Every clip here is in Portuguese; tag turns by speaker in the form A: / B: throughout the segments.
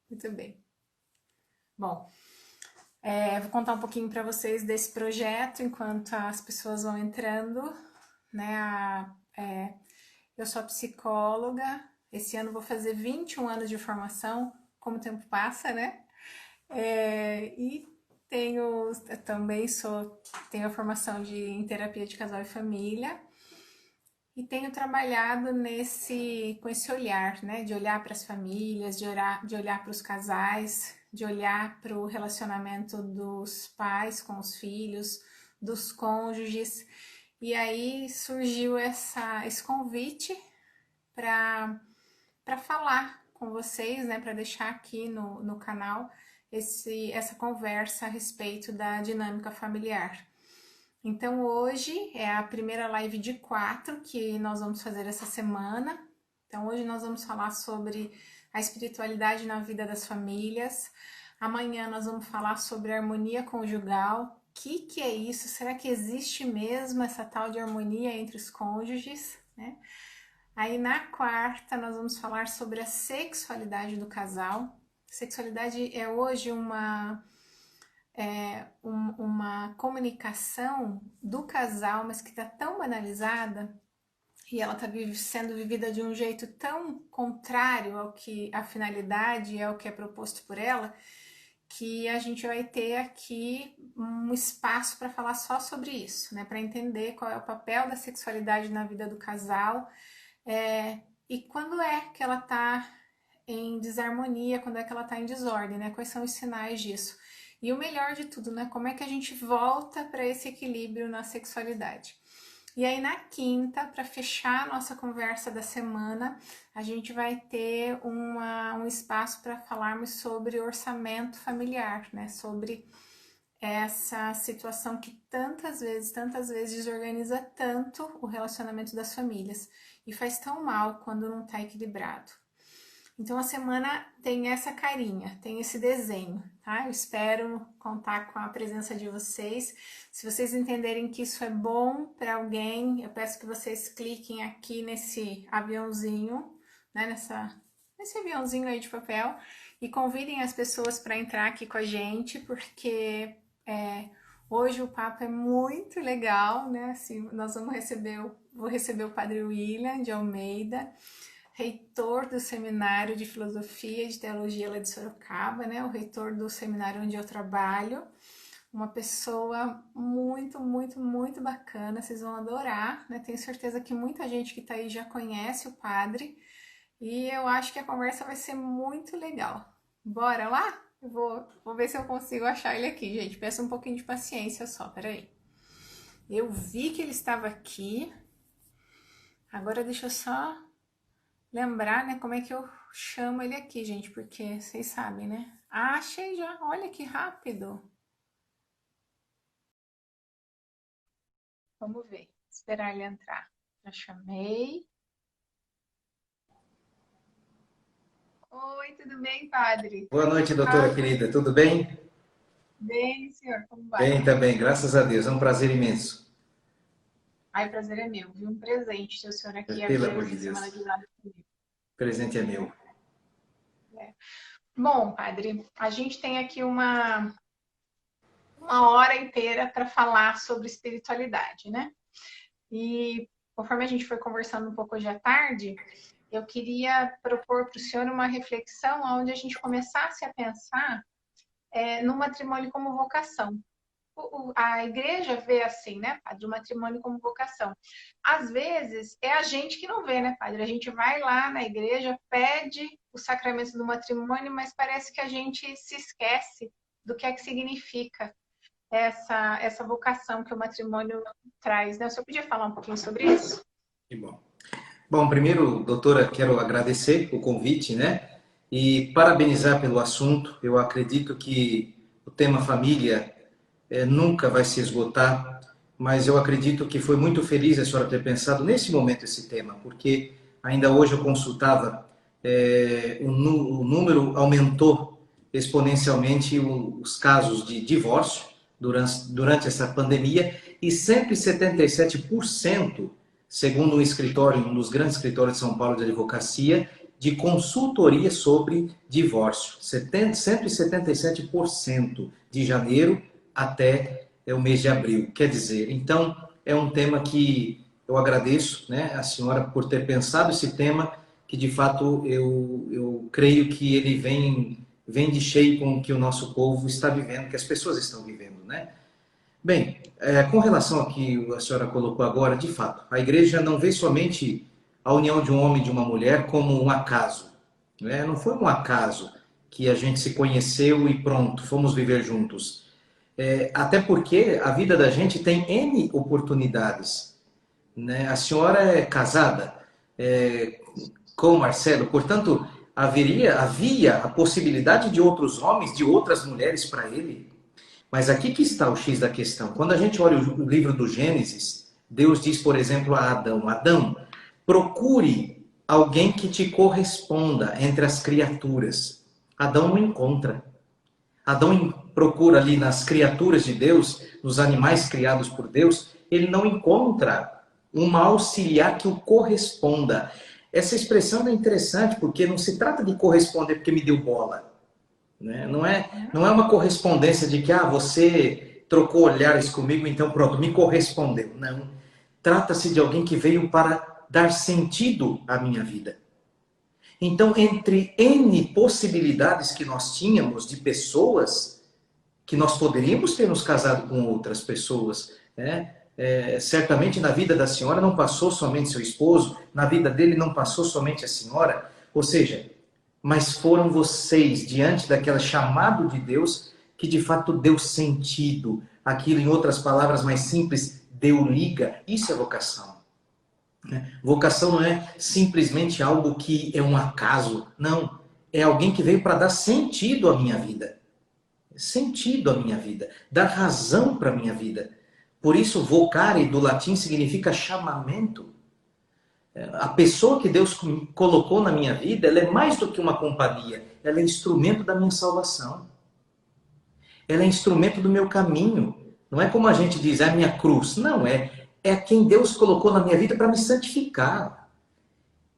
A: Muito bem. Bom, vou contar um pouquinho para vocês desse projeto enquanto as pessoas vão entrando, né? Eu sou psicóloga, esse ano vou fazer 21 anos de formação, como o tempo passa, né? E tenho a formação em terapia de casal e família e tenho trabalhado com esse olhar, né? De olhar para as famílias, de olhar para os casais, de olhar para o relacionamento dos pais com os filhos, dos cônjuges. E aí surgiu esse convite para falar com vocês, né? Para deixar aqui no canal essa conversa a respeito da dinâmica familiar. Então hoje é a primeira live de 4 que nós vamos fazer essa semana. Então hoje nós vamos falar sobre a espiritualidade na vida das famílias. Amanhã nós vamos falar sobre a harmonia conjugal. O que é isso? Será que existe mesmo essa tal de harmonia entre os cônjuges, né? Aí na quarta nós vamos falar sobre a sexualidade do casal. Sexualidade é hoje uma comunicação do casal, mas que está tão banalizada e ela está sendo vivida de um jeito tão contrário ao que a finalidade é o que é proposto por ela, que a gente vai ter aqui um espaço para falar só sobre isso, né? Para entender qual é o papel da sexualidade na vida do casal, e quando é que ela está em desarmonia, quando é que ela está em desordem, né? Quais são os sinais disso? E o melhor de tudo, né? Como é que a gente volta para esse equilíbrio na sexualidade? E aí na quinta, para fechar a nossa conversa da semana, a gente vai ter um espaço para falarmos sobre orçamento familiar, né? Sobre essa situação que tantas vezes desorganiza tanto o relacionamento das famílias e faz tão mal quando não está equilibrado. Então a semana tem essa carinha, tem esse desenho, tá? Eu espero contar com a presença de vocês. Se vocês entenderem que isso é bom para alguém, eu peço que vocês cliquem aqui nesse aviãozinho, né? Nesse aviãozinho aí de papel e convidem as pessoas para entrar aqui com a gente, porque hoje o papo é muito legal, né? Assim, vou receber o Padre William de Almeida, reitor do Seminário de Filosofia e de Teologia lá de Sorocaba, né? O reitor do seminário onde eu trabalho. Uma pessoa muito bacana, vocês vão adorar, né? Tenho certeza que muita gente que tá aí já conhece o padre e eu acho que a conversa vai ser muito legal. Bora lá? Vou ver se eu consigo achar ele aqui, gente. Peço um pouquinho de paciência só, peraí. Eu vi que ele estava aqui. Agora deixa eu só lembrar, né, como é que eu chamo ele aqui, gente, porque vocês sabem, né? Ah, achei já, olha que rápido. Vamos ver, esperar ele entrar. Já chamei. Oi, tudo bem, padre?
B: Boa noite,
A: Ah,
B: doutora querida. Tudo bem?
A: bem, senhor, como vai?
B: Bem também, graças a Deus. É um prazer imenso.
A: Ai, prazer é meu, vi um presente do senhor aqui
B: Pelo
A: agora
B: amor de
A: essa semana
B: Deus.
A: de nada comigo.
B: O presente é meu.
A: Bom, padre, a gente tem aqui uma hora inteira para falar sobre espiritualidade, né? E conforme a gente foi conversando um pouco hoje à tarde, eu queria propor para o senhor uma reflexão onde a gente começasse a pensar no matrimônio como vocação. A igreja vê assim, né, padre, o matrimônio como vocação. Às vezes é a gente que não vê, né, padre? A gente vai lá na igreja, pede o sacramento do matrimônio, mas parece que a gente se esquece do que é que significa essa vocação que o matrimônio traz, né? O senhor podia falar um pouquinho sobre isso?
B: Que bom. Bom, primeiro, doutora, quero agradecer o convite, né? E parabenizar pelo assunto. Eu acredito que o tema família nunca vai se esgotar, mas eu acredito que foi muito feliz a senhora ter pensado nesse momento esse tema, porque ainda hoje eu consultava, o número aumentou exponencialmente os casos de divórcio durante essa pandemia e 177%, segundo um escritório, um dos grandes escritórios de São Paulo de advocacia, de consultoria sobre divórcio. 177% de janeiro até o mês de abril. Quer dizer, então, é um tema que eu agradeço, né, a senhora por ter pensado esse tema, que de fato eu creio que ele vem de cheio com o que o nosso povo está vivendo, que as pessoas estão vivendo, né? Bem, com relação ao que a senhora colocou agora, de fato, a igreja não vê somente a união de um homem e de uma mulher como um acaso, né? Não foi um acaso que a gente se conheceu e pronto, fomos viver juntos. Até porque a vida da gente tem N oportunidades, né? A senhora é casada com o Marcelo, portanto, havia a possibilidade de outros homens, de outras mulheres para ele. Mas aqui que está o X da questão. Quando a gente olha o livro do Gênesis, Deus diz, por exemplo, a Adão: Adão, procure alguém que te corresponda entre as criaturas. Adão não encontra. Adão procura ali nas criaturas de Deus, nos animais criados por Deus, ele não encontra uma auxiliar que o corresponda. Essa expressão é interessante porque não se trata de corresponder porque me deu bola. Né? Não é uma correspondência de que você trocou olhares comigo, então pronto, me correspondeu. Não. Trata-se de alguém que veio para dar sentido à minha vida. Então, entre N possibilidades que nós tínhamos de pessoas, que nós poderíamos ter nos casado com outras pessoas, né? Certamente na vida da senhora não passou somente seu esposo, na vida dele não passou somente a senhora, ou seja, mas foram vocês, diante daquele chamado de Deus, que de fato deu sentido. Aquilo, em outras palavras mais simples, deu liga. Isso é vocação. Vocação não é simplesmente algo que é um acaso. Não. É alguém que veio para dar sentido à minha vida. Sentido à minha vida. Dar razão para a minha vida. Por isso, vocare do latim significa chamamento. A pessoa que Deus colocou na minha vida, ela é mais do que uma companhia. Ela é instrumento da minha salvação. Ela é instrumento do meu caminho. Não é como a gente diz, é a minha cruz. Não, é quem Deus colocou na minha vida para me santificar.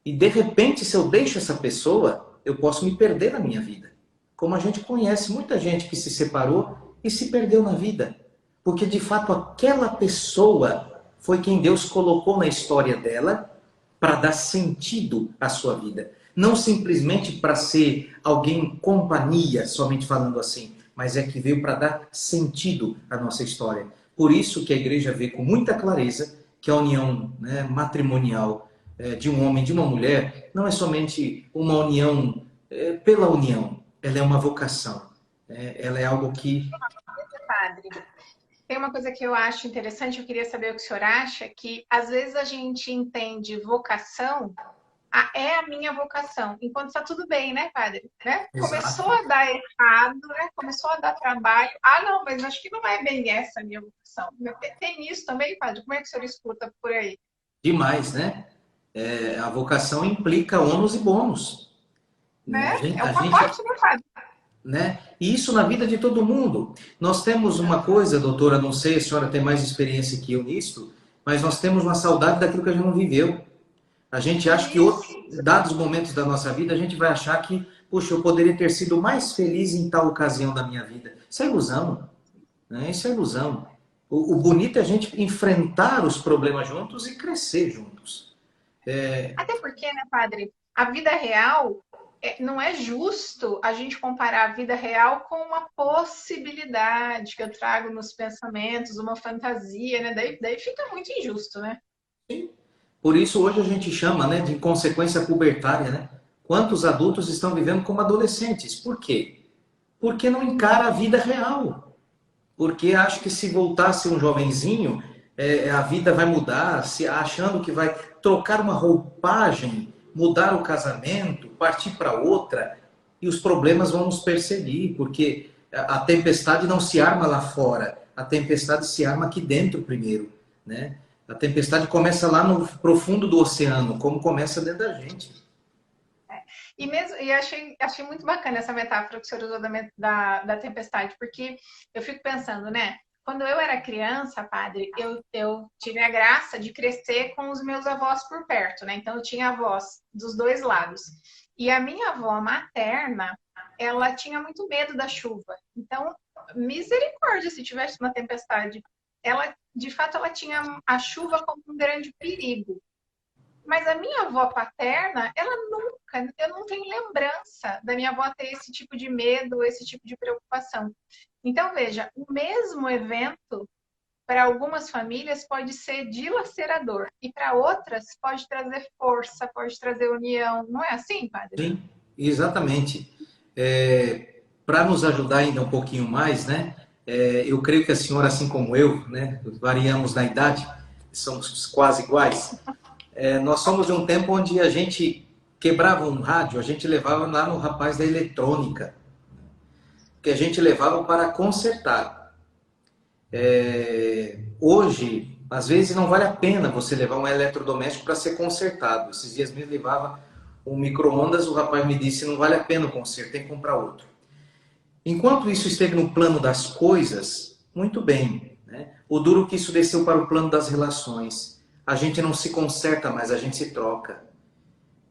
B: E de repente, se eu deixo essa pessoa, eu posso me perder na minha vida. Como a gente conhece muita gente que se separou e se perdeu na vida. Porque de fato aquela pessoa foi quem Deus colocou na história dela para dar sentido à sua vida. Não simplesmente para ser alguém companhia, somente falando assim, mas é que veio para dar sentido à nossa história. Por isso que a igreja vê com muita clareza que a união, né, matrimonial de um homem e de uma mulher não é somente uma união pela união, ela é uma vocação. Ela é algo que...
A: Padre, tem uma coisa que eu acho interessante, eu queria saber o que o senhor acha, que às vezes a gente entende vocação, é a minha vocação, enquanto está tudo bem, né, padre? Né? Começou
B: Exato.
A: a dar errado, né? Começou a dar trabalho. Não, mas acho que não é bem essa a minha vocação. Tem isso também, padre? Como é que o senhor escuta por aí?
B: Demais, né? A vocação implica ônus e bônus. Né?
A: Né? É
B: A
A: um
B: gente,
A: pacote, né, padre?
B: né? E isso na vida de todo mundo. Nós temos uma coisa, doutora, não sei, a senhora tem mais experiência que eu nisso, mas nós temos uma saudade daquilo que a gente não viveu. A gente acha que, dados momentos da nossa vida, a gente vai achar que, puxa, eu poderia ter sido mais feliz em tal ocasião da minha vida. Isso é ilusão, né? Isso é ilusão. O bonito é a gente enfrentar os problemas juntos e crescer juntos.
A: Até porque, né, padre, a vida real não é justo a gente comparar a vida real com uma possibilidade que eu trago nos pensamentos, uma fantasia, né? Daí fica muito injusto, né?
B: Por isso, hoje a gente chama, né, de inconsequência pubertária, né? Quantos adultos estão vivendo como adolescentes? Por quê? Porque não encara a vida real. Porque acha que se voltasse um jovenzinho, a vida vai mudar, achando que vai trocar uma roupagem, mudar o casamento, partir para outra, e os problemas vão nos perseguir, porque a tempestade não se arma lá fora, a tempestade se arma aqui dentro primeiro, né? A tempestade começa lá no profundo do oceano, como começa dentro da gente.
A: E achei muito bacana essa metáfora que o senhor usou da tempestade, porque eu fico pensando, né? Quando eu era criança, padre, eu tive a graça de crescer com os meus avós por perto, né? Então eu tinha avós dos dois lados. E a minha avó materna, ela tinha muito medo da chuva. Então, misericórdia se tivesse uma tempestade. Ela, de fato, ela tinha a chuva como um grande perigo. Mas a minha avó paterna, ela nunca, eu não tenho lembrança da minha avó ter esse tipo de medo, esse tipo de preocupação. Então, veja, o mesmo evento, para algumas famílias, pode ser dilacerador, e para outras, pode trazer força, pode trazer união. Não é assim, padre?
B: Sim, exatamente. Para nos ajudar ainda um pouquinho mais, né? Eu creio que a senhora, assim como eu, né? Variamos na idade, somos quase iguais. Nós somos de um tempo onde a gente quebrava um rádio, a gente levava lá no rapaz da eletrônica, que a gente levava para consertar. Hoje, às vezes não vale a pena você levar um eletrodoméstico para ser consertado. Esses dias me levava um micro-ondas, o rapaz me disse, não vale a pena o conserto, tem que comprar outro. Enquanto isso esteve no plano das coisas, muito bem, né? O duro que isso desceu para o plano das relações. A gente não se conserta mais, a gente se troca.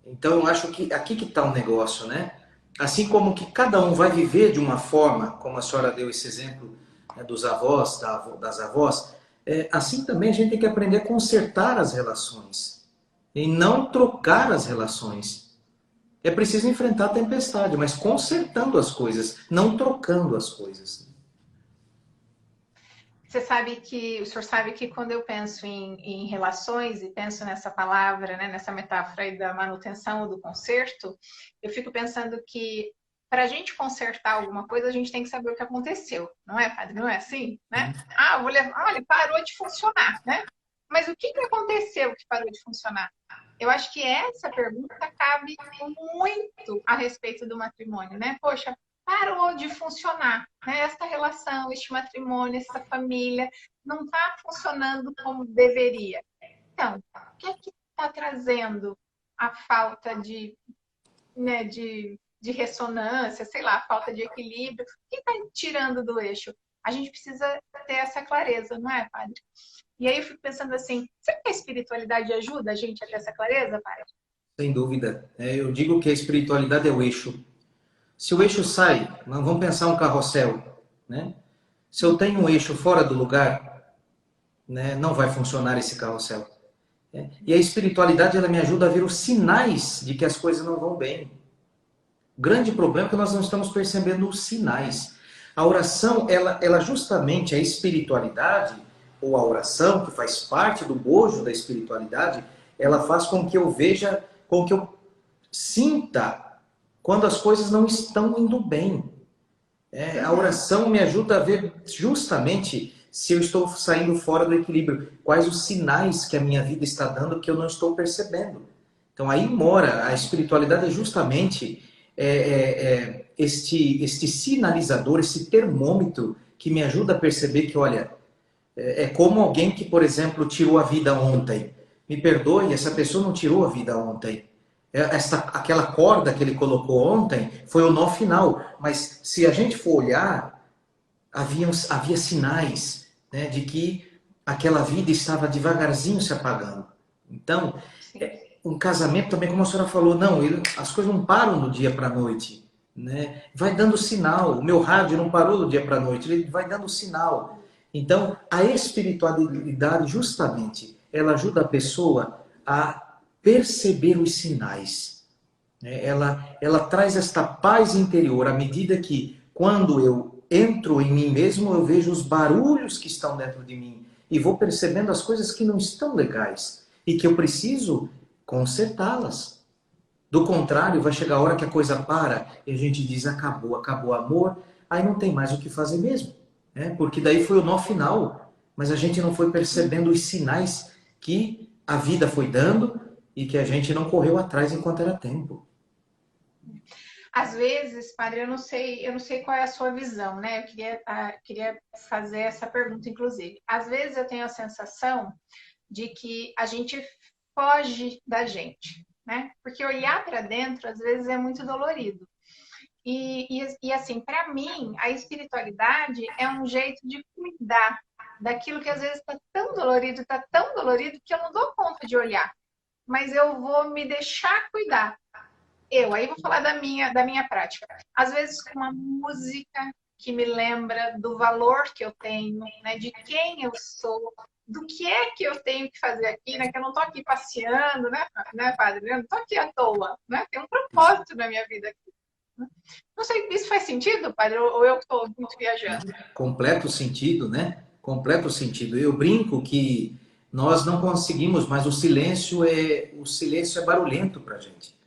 B: Então eu acho que aqui que está o negócio, né? Assim como que cada um vai viver de uma forma, como a senhora deu esse exemplo, né, dos avós, das avós, assim também a gente tem que aprender a consertar as relações e não trocar as relações. É preciso enfrentar a tempestade, mas consertando as coisas, não trocando as coisas.
A: Você sabe que, o senhor sabe que quando eu penso em relações e penso nessa palavra, né, nessa metáfora aí da manutenção ou do conserto, eu fico pensando que para a gente consertar alguma coisa, a gente tem que saber o que aconteceu, não é, padre? Não é assim, né? Ah, vou levar, olha, parou de funcionar, né? Mas o que aconteceu que parou de funcionar? Eu acho que essa pergunta cabe muito a respeito do matrimônio, né? Poxa, parou de funcionar, né? Esta relação, este matrimônio, essa família não está funcionando como deveria. Então, o que é que está trazendo a falta né, de ressonância, sei lá, a falta de equilíbrio? O que está tirando do eixo? A gente precisa ter essa clareza, não é, padre? E aí eu fico pensando assim, será que a espiritualidade ajuda a gente a ter essa clareza, padre?
B: Sem dúvida. Eu digo que a espiritualidade é o eixo. Se o eixo sai, vamos pensar um carrossel, né? Se eu tenho um eixo fora do lugar, né, não vai funcionar esse carrossel. E a espiritualidade ela me ajuda a ver os sinais de que as coisas não vão bem. O grande problema é que nós não estamos percebendo os sinais. A oração, ela justamente, a espiritualidade, ou a oração, que faz parte do bojo da espiritualidade, ela faz com que eu veja, com que eu sinta quando as coisas não estão indo bem. A oração me ajuda a ver justamente se eu estou saindo fora do equilíbrio, quais os sinais que a minha vida está dando que eu não estou percebendo. Então aí mora a espiritualidade é justamente este sinalizador, esse termômetro que me ajuda a perceber que, olha, é como alguém que, por exemplo, tirou a vida ontem. Me perdoe, essa pessoa não tirou a vida ontem. Aquela corda que ele colocou ontem foi o nó final. Mas se a gente for olhar, havia sinais, né, de que aquela vida estava devagarzinho se apagando. Então,
A: Sim.
B: um casamento também, como a senhora falou, não, as coisas não param do dia para a noite. Né? Vai dando sinal. O meu rádio não parou do dia para a noite, ele vai dando sinal. Então, a espiritualidade, justamente, ela ajuda a pessoa a perceber os sinais. Né? Ela traz esta paz interior à medida que, quando eu entro em mim mesmo, eu vejo os barulhos que estão dentro de mim e vou percebendo as coisas que não estão legais e que eu preciso consertá-las. Do contrário, vai chegar a hora que a coisa para e a gente diz acabou, acabou o amor, aí não tem mais o que fazer mesmo. Né? Porque daí foi o nó final, mas a gente não foi percebendo os sinais que a vida foi dando e que a gente não correu atrás enquanto era tempo.
A: Às vezes, padre, eu não sei qual é a sua visão, né? Eu queria fazer essa pergunta, inclusive. Às vezes eu tenho a sensação de que a gente foge da gente, né? Porque olhar para dentro, às vezes, é muito dolorido. E assim, para mim, a espiritualidade é um jeito de cuidar daquilo que às vezes está tão dolorido, que eu não dou conta de olhar. Mas eu vou me deixar cuidar. Aí vou falar da minha prática. Às vezes com uma música que me lembra do valor que eu tenho, né, de quem eu sou, do que é que eu tenho que fazer aqui, né, que eu não estou aqui passeando, né, padre? Eu não estou aqui à toa, né? Tem um propósito na minha vida aqui. Né? Não sei, isso faz sentido, padre, ou eu estou muito viajando?
B: Completo sentido, né? Completo sentido. Eu brinco que nós não conseguimos, mas o silêncio é barulhento para a gente.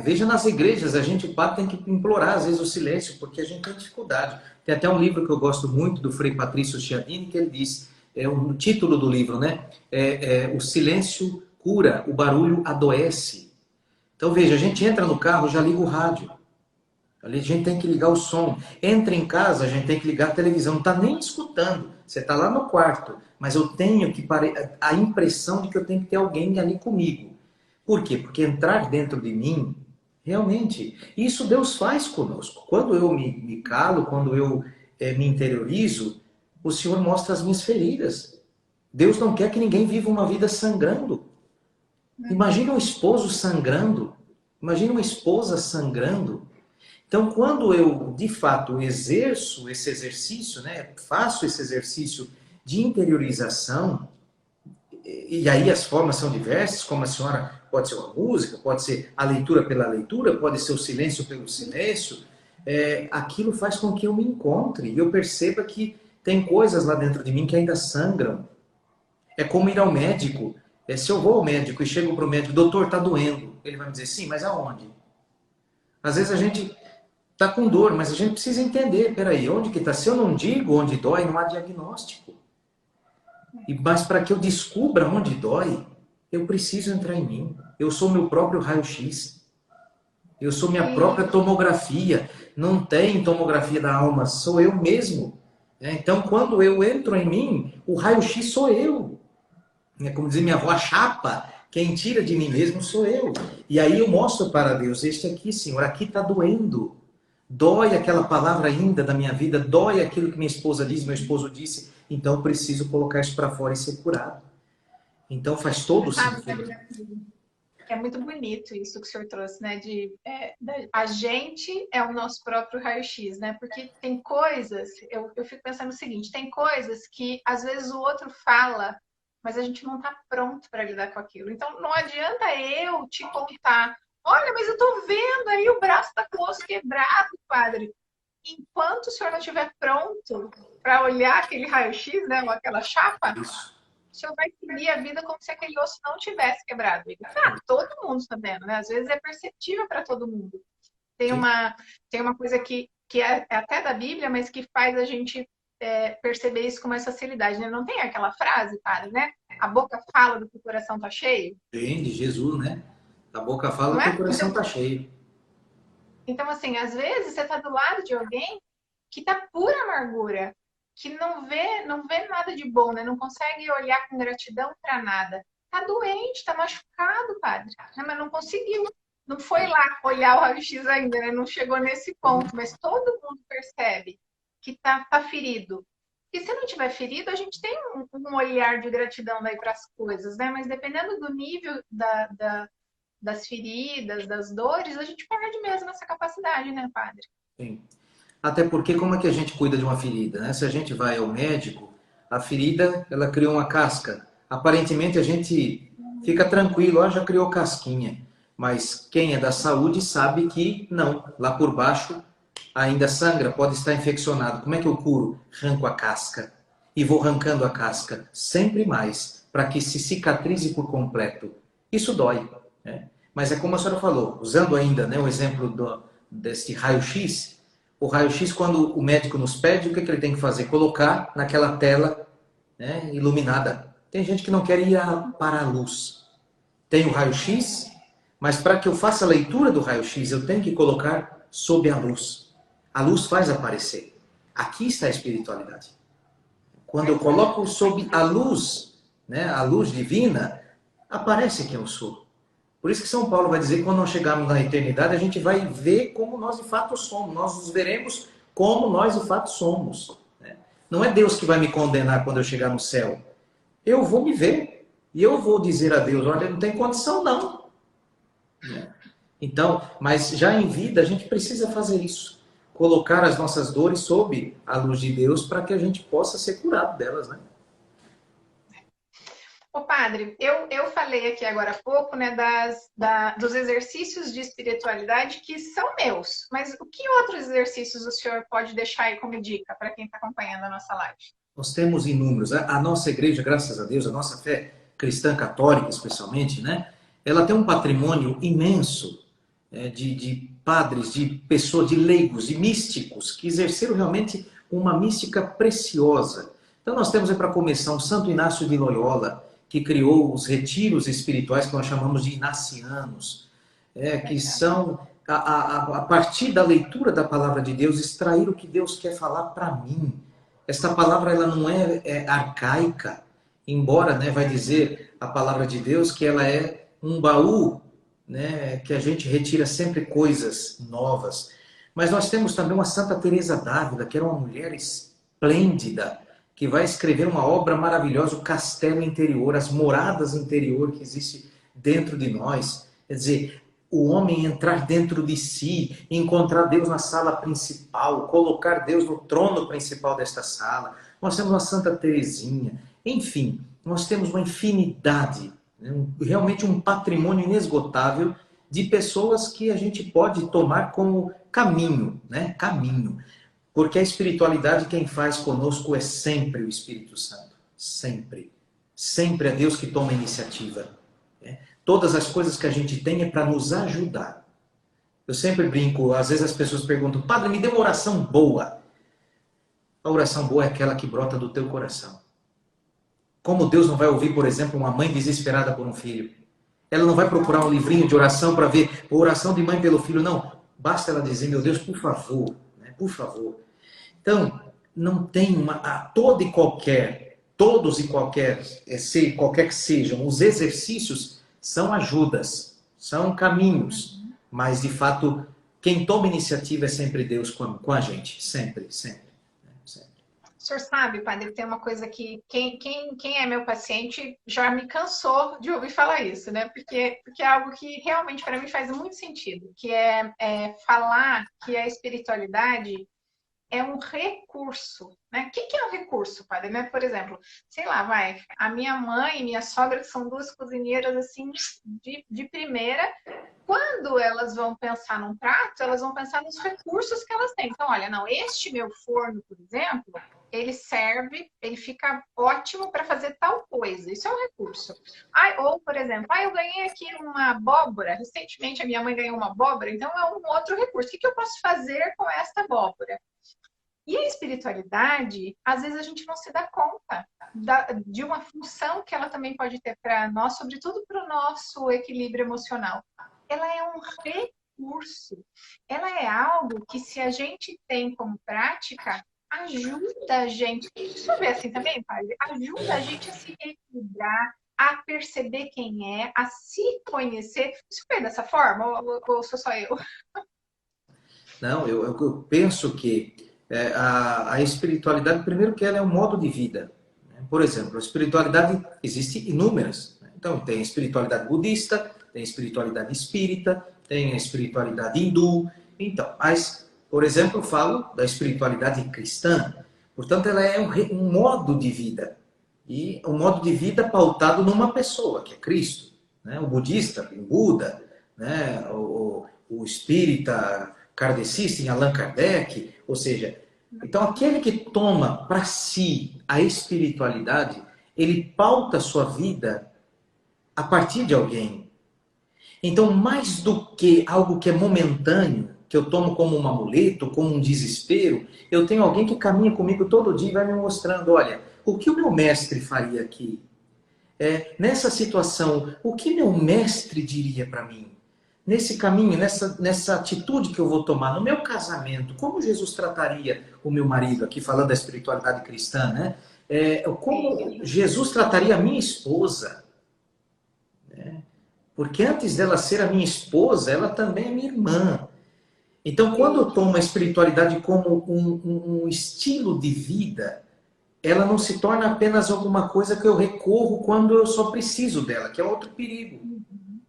B: Veja nas igrejas, a gente, o padre tem que implorar às vezes o silêncio, porque a gente tem dificuldade. Tem até um livro que eu gosto muito, do Frei Patrício Chiavini, que ele diz, o título do livro, né? O silêncio cura, o barulho adoece. Então veja, a gente entra no carro, já liga o rádio. Ali a gente tem que ligar o som. Entra em casa, a gente tem que ligar a televisão. Não está nem escutando. Você está lá no quarto. Mas eu tenho que a impressão de que eu tenho que ter alguém ali comigo. Por quê? Porque entrar dentro de mim, realmente, isso Deus faz conosco. Quando eu me calo, quando eu me interiorizo, o Senhor mostra as minhas feridas. Deus não quer que ninguém viva uma vida sangrando. Imagina um esposo sangrando. Imagina uma esposa sangrando. Então, quando eu, de fato, exerço esse exercício, né, faço esse exercício de interiorização, e aí as formas são diversas, como a senhora, pode ser uma música, pode ser a leitura pela leitura, pode ser o silêncio pelo silêncio, aquilo faz com que eu me encontre, e eu perceba que tem coisas lá dentro de mim que ainda sangram. É como ir ao médico. Se eu vou ao médico e chego para o médico, doutor, está doendo. Ele vai me dizer, sim, mas aonde? Às vezes a gente está com dor, mas a gente precisa entender, peraí, onde que está? Se eu não digo onde dói, não há diagnóstico. Mas para que eu descubra onde dói, eu preciso entrar em mim. Eu sou meu próprio raio-x. Eu sou minha própria tomografia. Não tem tomografia da alma, sou eu mesmo. Então, quando eu entro em mim, o raio-x sou eu. Como dizia minha avó, a chapa, quem tira de mim mesmo sou eu. E aí eu mostro para Deus, este aqui, Senhor, aqui está doendo. Dói aquela palavra ainda da minha vida, dói aquilo que minha esposa diz, meu esposo disse, então eu preciso colocar isso para fora e ser curado. Então faz todo sentido.
A: É muito bonito isso que o senhor trouxe, né? A gente é o nosso próprio raio-x, né? Porque tem coisas, eu fico pensando o seguinte, tem coisas que às vezes o outro fala, mas a gente não está pronto para lidar com aquilo. Então não adianta eu te contar, olha, mas eu tô vendo aí o braço tá com o osso quebrado, padre. Enquanto o senhor não estiver pronto para olhar aquele raio-x, né? Ou aquela chapa,
B: Isso.
A: o senhor vai seguir a vida como se aquele osso não tivesse quebrado. E, claro, todo mundo está vendo, né? Às vezes é perceptível para todo mundo. Tem uma coisa que é até da Bíblia, mas que faz a gente perceber isso com mais facilidade, né? Não tem aquela frase, padre, né? A boca fala do que o coração tá cheio.
B: Vem de Jesus, né? A boca fala
A: Não
B: que o
A: é?
B: coração está cheio.
A: Então, assim, às vezes você tá do lado de alguém que tá pura amargura, que não vê nada de bom, né? Não consegue olhar com gratidão para nada. Tá doente, tá machucado, padre. Mas não conseguiu. Não foi lá olhar o raio-x ainda, né? Não chegou nesse ponto, mas todo mundo percebe que tá ferido. E se não tiver ferido, a gente tem um olhar de gratidão daí para as coisas, né? Mas dependendo do nível das feridas, das dores, a gente perde mesmo essa capacidade, né, padre?
B: Sim. Até porque como é que a gente cuida de uma ferida, né? Se a gente vai ao médico, a ferida, ela criou uma casca. Aparentemente a gente fica tranquilo, já criou casquinha. Mas quem é da saúde sabe que não, lá por baixo ainda sangra, pode estar infeccionado. Como é que eu curo? Arranco a casca. E vou arrancando a casca sempre mais, para que se cicatrize por completo. Isso dói, né? Mas é como a senhora falou, usando ainda, né, o exemplo desse raio-x, o raio-x, quando o médico nos pede, o que ele tem que fazer? Colocar naquela tela, né, iluminada. Tem gente que não quer ir para a luz. Tem o raio-x, mas para que eu faça a leitura do raio-x, eu tenho que colocar sob a luz. A luz faz aparecer. Aqui está a espiritualidade. Quando eu coloco sob a luz, né, a luz divina, aparece quem eu sou. Por isso que São Paulo vai dizer que quando nós chegarmos na eternidade, a gente vai ver como nós de fato somos. Nós nos veremos como nós de fato somos. Não é Deus que vai me condenar quando eu chegar no céu. Eu vou me ver. E eu vou dizer a Deus, olha, não tem condição não. Então, mas já em vida a gente precisa fazer isso. Colocar as nossas dores sob a luz de Deus para que a gente possa ser curado delas, né?
A: Ô, padre, eu falei aqui agora há pouco, né, dos exercícios de espiritualidade que são meus, mas o que outros exercícios o senhor pode deixar aí como dica para quem está acompanhando a nossa live?
B: Nós temos inúmeros. A nossa igreja, graças a Deus, a nossa fé cristã católica especialmente, né? Ela tem um patrimônio imenso de padres, de pessoas, de leigos, de místicos, que exerceram realmente uma mística preciosa. Então nós temos aí para começar um Santo Inácio de Loyola, que criou os retiros espirituais que nós chamamos de inacianos, que são, a partir da leitura da palavra de Deus, extrair o que Deus quer falar para mim. Esta palavra ela não é arcaica, embora, né, vai dizer a palavra de Deus que ela é um baú, né, que a gente retira sempre coisas novas. Mas nós temos também uma Santa Teresa d'Ávila, que era uma mulher esplêndida, que vai escrever uma obra maravilhosa, o castelo interior, as moradas interior que existe dentro de nós. Quer dizer, o homem entrar dentro de si, encontrar Deus na sala principal, colocar Deus no trono principal desta sala. Nós temos a Santa Teresinha. Enfim, nós temos uma infinidade, né? Realmente um patrimônio inesgotável de pessoas que a gente pode tomar como caminho, né? Caminho. Porque a espiritualidade quem faz conosco é sempre o Espírito Santo. Sempre. Sempre é Deus que toma a iniciativa. Né? Todas as coisas que a gente tem é para nos ajudar. Eu sempre brinco, às vezes as pessoas perguntam, padre, me dê uma oração boa. A oração boa é aquela que brota do teu coração. Como Deus não vai ouvir, por exemplo, uma mãe desesperada por um filho? Ela não vai procurar um livrinho de oração para ver oração de mãe pelo filho, não. Basta ela dizer, meu Deus, por favor, né? Por favor. Então, não tem todos e qualquer, qualquer que sejam, os exercícios são ajudas, são caminhos, mas de fato, quem toma iniciativa é sempre Deus com a gente, sempre, sempre, né? Sempre.
A: O senhor sabe, padre, tem uma coisa que quem é meu paciente já me cansou de ouvir falar isso, né? Porque é algo que realmente para mim faz muito sentido, que é falar que a espiritualidade é um recurso, né? O que é um recurso, padre? Né? Por exemplo, sei lá, a minha mãe e minha sogra, que são duas cozinheiras, assim, de primeira, quando elas vão pensar num prato, elas vão pensar nos recursos que elas têm. Então, olha, não, este meu forno, por exemplo, ele fica ótimo para fazer tal coisa. Isso é um recurso. Ou, por exemplo, eu ganhei aqui uma abóbora. Recentemente a minha mãe ganhou uma abóbora, então é um outro recurso. O que eu posso fazer com esta abóbora? E a espiritualidade, às vezes a gente não se dá conta de uma função que ela também pode ter para nós, sobretudo para o nosso equilíbrio emocional. Ela é um recurso. Ela é algo que, se a gente tem como prática, ajuda a gente. Deixa eu ver assim também, padre. Ajuda a gente a se equilibrar, a perceber quem é, a se conhecer. Isso foi dessa forma? Ou sou só eu?
B: Não, eu penso que a espiritualidade, primeiro que ela é um modo de vida. Né? Por exemplo, a espiritualidade existe inúmeras. Né? Então, tem a espiritualidade budista, tem a espiritualidade espírita, tem a espiritualidade hindu. Então, mas, por exemplo, eu falo da espiritualidade cristã. Portanto, ela é um modo de vida. E um modo de vida pautado numa pessoa, que é Cristo. Né? O budista, o Buda, né? O espírita kardecista, em Allan Kardec, ou seja, então aquele que toma para si a espiritualidade, ele pauta a sua vida a partir de alguém. Então, mais do que algo que é momentâneo, que eu tomo como um amuleto, como um desespero, eu tenho alguém que caminha comigo todo dia e vai me mostrando, olha, o que o meu mestre faria aqui? Nessa situação, o que meu mestre diria para mim? Nesse caminho, nessa atitude que eu vou tomar, no meu casamento, como Jesus trataria o meu marido, aqui falando da espiritualidade cristã, né? Como Jesus trataria a minha esposa, né? Porque antes dela ser a minha esposa, ela também é minha irmã. Então, quando eu tomo a espiritualidade como um estilo de vida, ela não se torna apenas alguma coisa que eu recorro quando eu só preciso dela, que é outro perigo,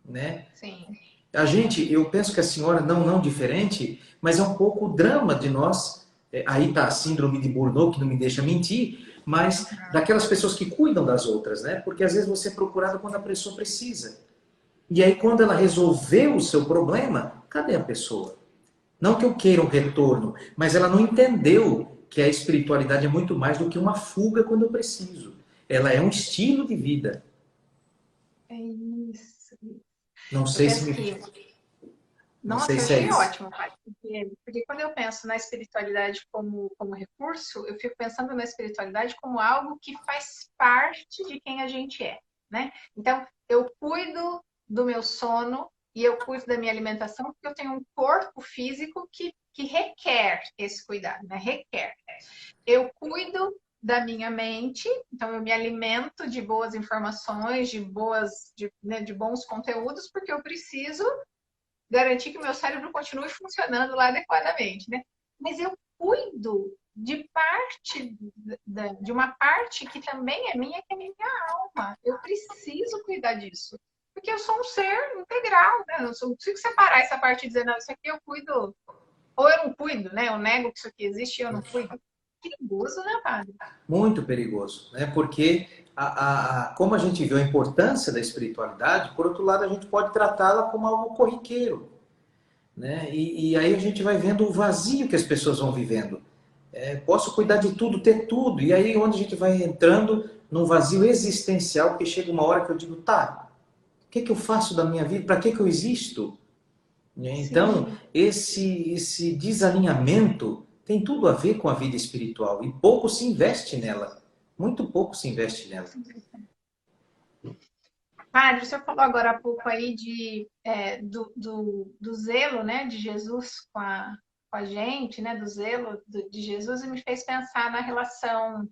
B: né?
A: Sim.
B: Eu penso que a senhora não diferente, mas é um pouco o drama de nós. Aí tá a síndrome de Burnout, que não me deixa mentir, mas daquelas pessoas que cuidam das outras, né? Porque às vezes você é procurado quando a pessoa precisa. E aí quando ela resolveu o seu problema, cadê a pessoa? Não que eu queira um retorno, mas ela não entendeu que a espiritualidade é muito mais do que uma fuga quando eu preciso. Ela é um estilo de vida.
A: É isso.
B: Não
A: Eu
B: sei se
A: penso
B: me...
A: que,
B: Não sei
A: nossa, eu
B: se é
A: achei
B: isso.
A: ótimo, Paty, porque quando eu penso na espiritualidade como recurso, eu fico pensando na espiritualidade como algo que faz parte de quem a gente é, né? Então, eu cuido do meu sono e eu cuido da minha alimentação porque eu tenho um corpo físico que requer esse cuidado, né? Requer. Eu cuido da minha mente, então eu me alimento de boas informações, de bons conteúdos, porque eu preciso garantir que o meu cérebro continue funcionando lá adequadamente, né? Mas eu cuido de uma parte que também é minha, que é minha alma. Eu preciso cuidar disso. Porque eu sou um ser integral, né? Eu não consigo separar essa parte e dizer, não, isso aqui eu cuido, ou eu não cuido, né? Eu nego que isso aqui existe e eu não cuido. Perigoso, né, padre?
B: Muito perigoso, né? Porque como a gente viu a importância da espiritualidade, por outro lado a gente pode tratá-la como algo corriqueiro, né? E aí a gente vai vendo o vazio que as pessoas vão vivendo. Posso cuidar de tudo, ter tudo, e aí onde a gente vai entrando num vazio existencial, que chega uma hora que eu digo, tá, o que eu faço da minha vida? Para que eu existo? Né? Então,
A: Sim.
B: esse desalinhamento tem tudo a ver com a vida espiritual e pouco se investe nela. Muito pouco se investe nela.
A: Padre, o senhor falou agora há pouco aí do zelo, né, de Jesus com a gente, né, do zelo de Jesus, e me fez pensar na relação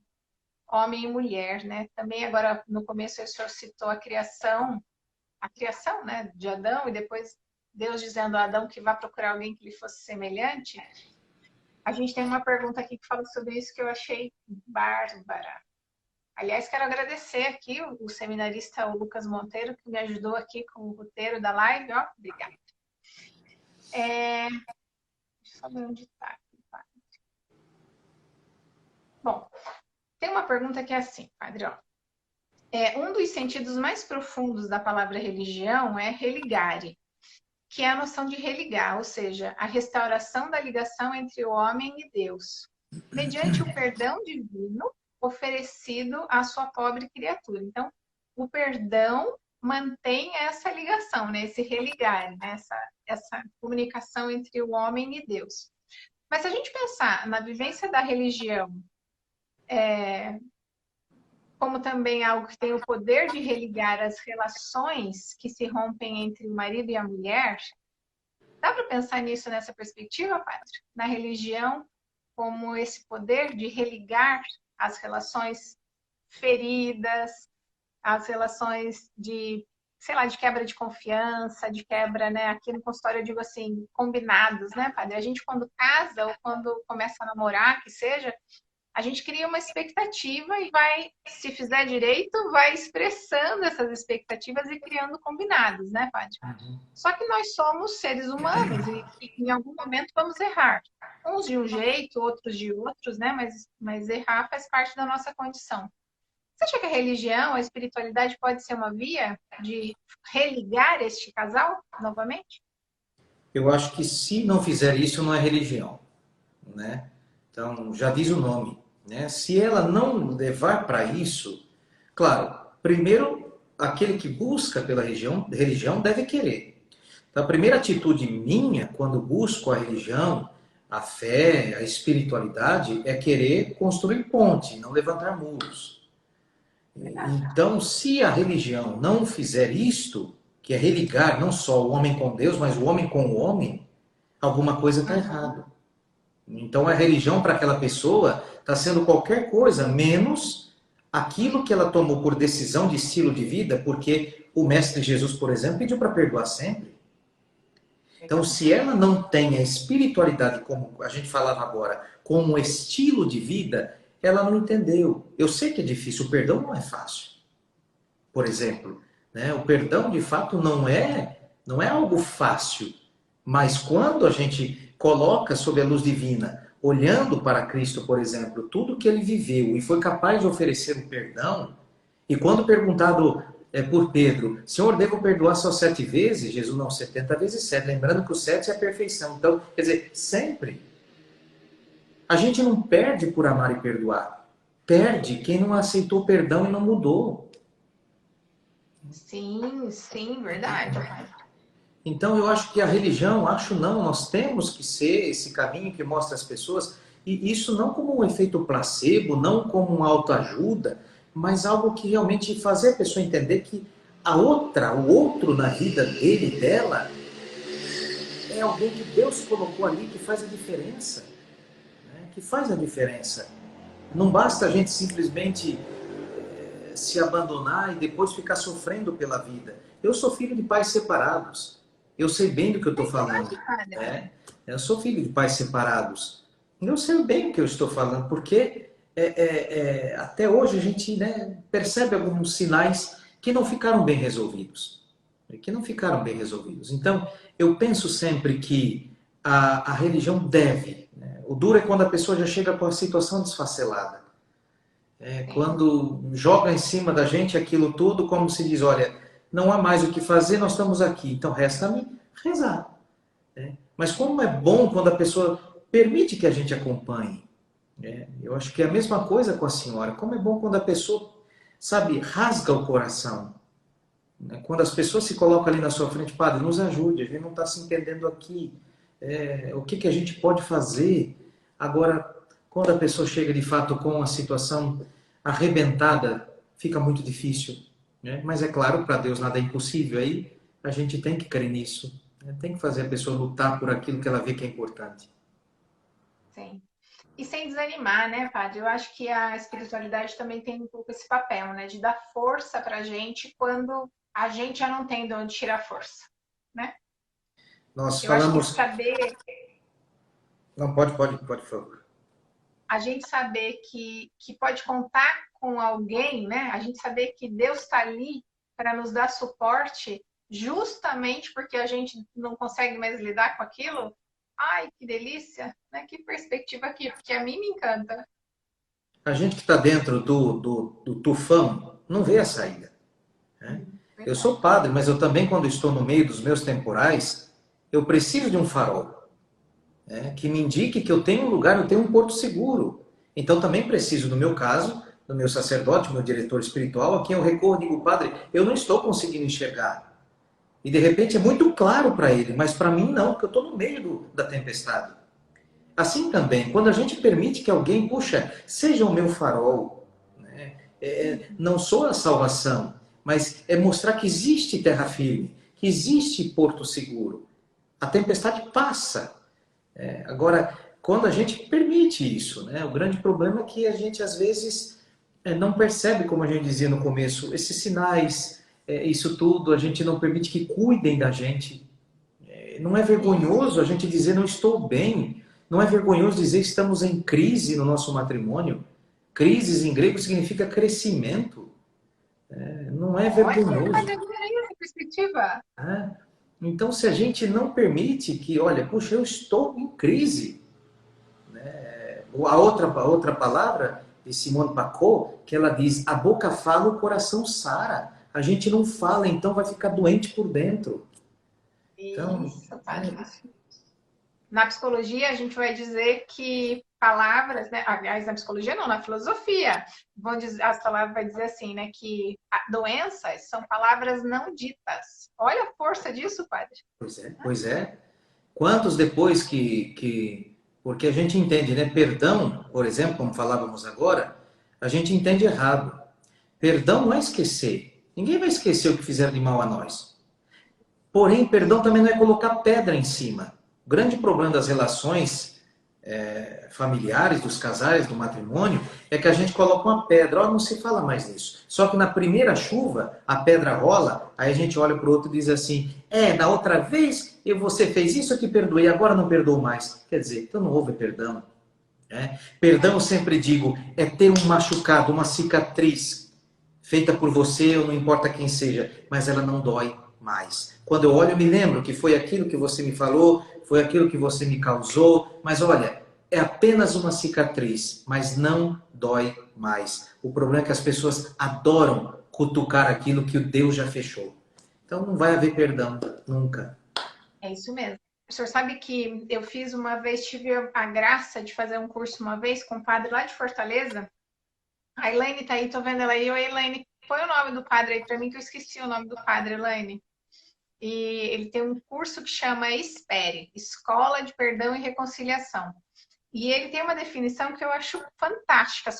A: homem e mulher, né? Também agora no começo o senhor citou a criação, né, de Adão, e depois Deus dizendo a Adão que vá procurar alguém que lhe fosse semelhante. A gente tem uma pergunta aqui que fala sobre isso que eu achei bárbara. Aliás, quero agradecer aqui o seminarista o Lucas Monteiro, que me ajudou aqui com o roteiro da live. Ó, obrigada. Deixa eu saber onde está. Bom, tem uma pergunta que é assim, padre. Ó. Um dos sentidos mais profundos da palavra religião é religare, que é a noção de religar, ou seja, a restauração da ligação entre o homem e Deus, mediante o perdão divino oferecido à sua pobre criatura. Então, o perdão mantém essa ligação, né? Esse religar, né? Essa comunicação entre o homem e Deus. Mas se a gente pensar na vivência da religião como também algo que tem o poder de religar as relações que se rompem entre o marido e a mulher, dá para pensar nisso nessa perspectiva, padre? Na religião como esse poder de religar as relações feridas, as relações de, sei lá, de quebra de confiança, de quebra, né? Aqui no consultório eu digo assim, combinados, né, padre? A gente quando casa ou quando começa a namorar, que seja, a gente cria uma expectativa e vai, se fizer direito, vai expressando essas expectativas e criando combinados, né, padre? Só que nós somos seres humanos e em algum momento vamos errar. Uns de um jeito, outros de outros, né? Mas errar faz parte da nossa condição. Você acha que a religião, a espiritualidade pode ser uma via de religar este casal novamente?
B: Eu acho que se não fizer isso, não é religião, né? Então, já diz o nome, né? Se ela não levar para isso, claro, primeiro, aquele que busca pela religião deve querer. Então, a primeira atitude minha, quando busco a religião, a fé, a espiritualidade, é querer construir ponte, não levantar muros. Então, se a religião não fizer isto, que é religar não só o homem com Deus, mas o homem com o homem, alguma coisa está errada. Então, a religião para aquela pessoa está sendo qualquer coisa, menos aquilo que ela tomou por decisão de estilo de vida, porque o Mestre Jesus, por exemplo, pediu para perdoar sempre. Então, se ela não tem a espiritualidade, como a gente falava agora, como um estilo de vida, ela não entendeu. Eu sei que é difícil, o perdão não é fácil. Por exemplo, né? O perdão, de fato, não é Não é algo fácil. Mas quando a gente coloca sob a luz divina, olhando para Cristo, por exemplo, tudo que ele viveu e foi capaz de oferecer um perdão, e quando perguntado por Pedro, Senhor, devo perdoar só 7 vezes? Jesus, não, 70 vezes 7. Lembrando que o 7 é a perfeição. Então, quer dizer, sempre. A gente não perde por amar e perdoar. Perde quem não aceitou perdão e não mudou.
A: Sim, sim, verdade.
B: Então eu acho que a religião, acho não, nós temos que ser esse caminho que mostra às pessoas, e isso não como um efeito placebo, não como uma autoajuda, mas algo que realmente fazer a pessoa entender que a outra, o outro na vida dele, dela, é alguém que Deus colocou ali que faz a diferença, né? Que faz a diferença. Não basta a gente simplesmente se abandonar e depois ficar sofrendo pela vida. Eu sou filho de pais separados. Eu sei bem do que eu estou falando. Né? Eu sou filho de pais separados. Eu sei bem o que eu estou falando, porque até hoje a gente, né, percebe alguns sinais que não ficaram bem resolvidos. Que não ficaram bem resolvidos. Então, eu penso sempre que a religião deve. Né? O duro é quando a pessoa já chega com a situação desfacelada. Quando joga em cima da gente aquilo tudo, como se diz, olha, não há mais o que fazer, nós estamos aqui, então resta-me rezar. Né? Mas como é bom quando a pessoa permite que a gente acompanhe. Né? Eu acho que é a mesma coisa com a senhora. Como é bom quando a pessoa, sabe, rasga o coração. Né? Quando as pessoas se colocam ali na sua frente, padre, nos ajude, a gente não está se entendendo aqui. O que a gente pode fazer? Agora, quando a pessoa chega de fato com a situação arrebentada, fica muito difícil. Né? Mas é claro, para Deus nada é impossível. Aí a gente tem que crer nisso. Né? Tem que fazer a pessoa lutar por aquilo que ela vê que é importante.
A: Sim. E sem desanimar, né, padre? Eu acho que a espiritualidade também tem um pouco esse papel, né? De dar força pra gente quando a gente já não tem de onde tirar força, né?
B: Nós
A: Eu acho que
B: falamos...
A: saber,
B: Não, pode, por favor.
A: a gente saber que pode contar com alguém, né? A gente saber que Deus está ali para nos dar suporte, justamente porque a gente não consegue mais lidar com aquilo. Ai, que delícia, né? Que perspectiva aqui, porque a mim me encanta.
B: A gente que está dentro do tufão não vê a saída. Né? Eu sou padre, mas eu também, quando estou no meio dos meus temporais, eu preciso de um farol. Né, que me indique que eu tenho um lugar, eu tenho um porto seguro. Então também preciso, no meu caso, do meu sacerdote, meu diretor espiritual, a quem eu recorro, digo, padre, eu não estou conseguindo enxergar. E de repente é muito claro para ele, mas para mim não, porque eu estou no meio da tempestade. Assim também, quando a gente permite que alguém, puxa, seja o meu farol, né, não sou a salvação, mas é mostrar que existe terra firme, que existe porto seguro. A tempestade passa. Agora, quando a gente permite isso, né, o grande problema é que a gente, às vezes, não percebe, como a gente dizia no começo, esses sinais, isso tudo, a gente não permite que cuidem da gente. Não é vergonhoso a gente dizer não estou bem, não é vergonhoso dizer estamos em crise no nosso matrimônio. Crises em grego significa crescimento. Não é vergonhoso.
A: Olha, adorei essa perspectiva.
B: Né? Então, se a gente não permite que, olha, puxa, eu estou em crise. Né? A outra palavra de Simone Pacot, que ela diz, a boca fala, o coração sara. A gente não fala, então vai ficar doente por dentro. Então,
A: Isso, padre. Na psicologia, a gente vai dizer que palavras, né? Aliás, na psicologia não, na filosofia, vão dizer, as palavras vai dizer assim, né? Que doenças são palavras não ditas. Olha a força disso, padre.
B: Pois é. Quantos depois porque a gente entende, né? Perdão, por exemplo, como falávamos agora, a gente entende errado. Perdão não é esquecer. Ninguém vai esquecer o que fizeram de mal a nós. Porém, perdão também não é colocar pedra em cima. O grande problema das relações familiares, dos casais, do matrimônio, é que a gente coloca uma pedra, não se fala mais nisso. Só que na primeira chuva, a pedra rola, aí a gente olha para o outro e diz assim, da outra vez você fez isso, eu te perdoei, agora não perdoo mais. Quer dizer, então não houve perdão. Né? Perdão, eu sempre digo, é ter um machucado, uma cicatriz feita por você, ou não importa quem seja, mas ela não dói. mais. Quando eu olho, eu me lembro que foi aquilo que você me falou, foi aquilo que você me causou, mas olha, é apenas uma cicatriz, mas não dói mais. O problema é que as pessoas adoram cutucar aquilo que o Deus já fechou. Então não vai haver perdão, nunca.
A: É isso mesmo. O senhor sabe que eu fiz uma vez, tive a graça de fazer um curso uma vez com um padre lá de Fortaleza. A Elaine tá aí, tô vendo ela aí. Oi, Elaine, põe o nome do padre aí pra mim, que eu esqueci o nome do padre, Elaine. E ele tem um curso que chama ESPERE, Escola de Perdão e Reconciliação. E ele tem uma definição que eu acho fantástica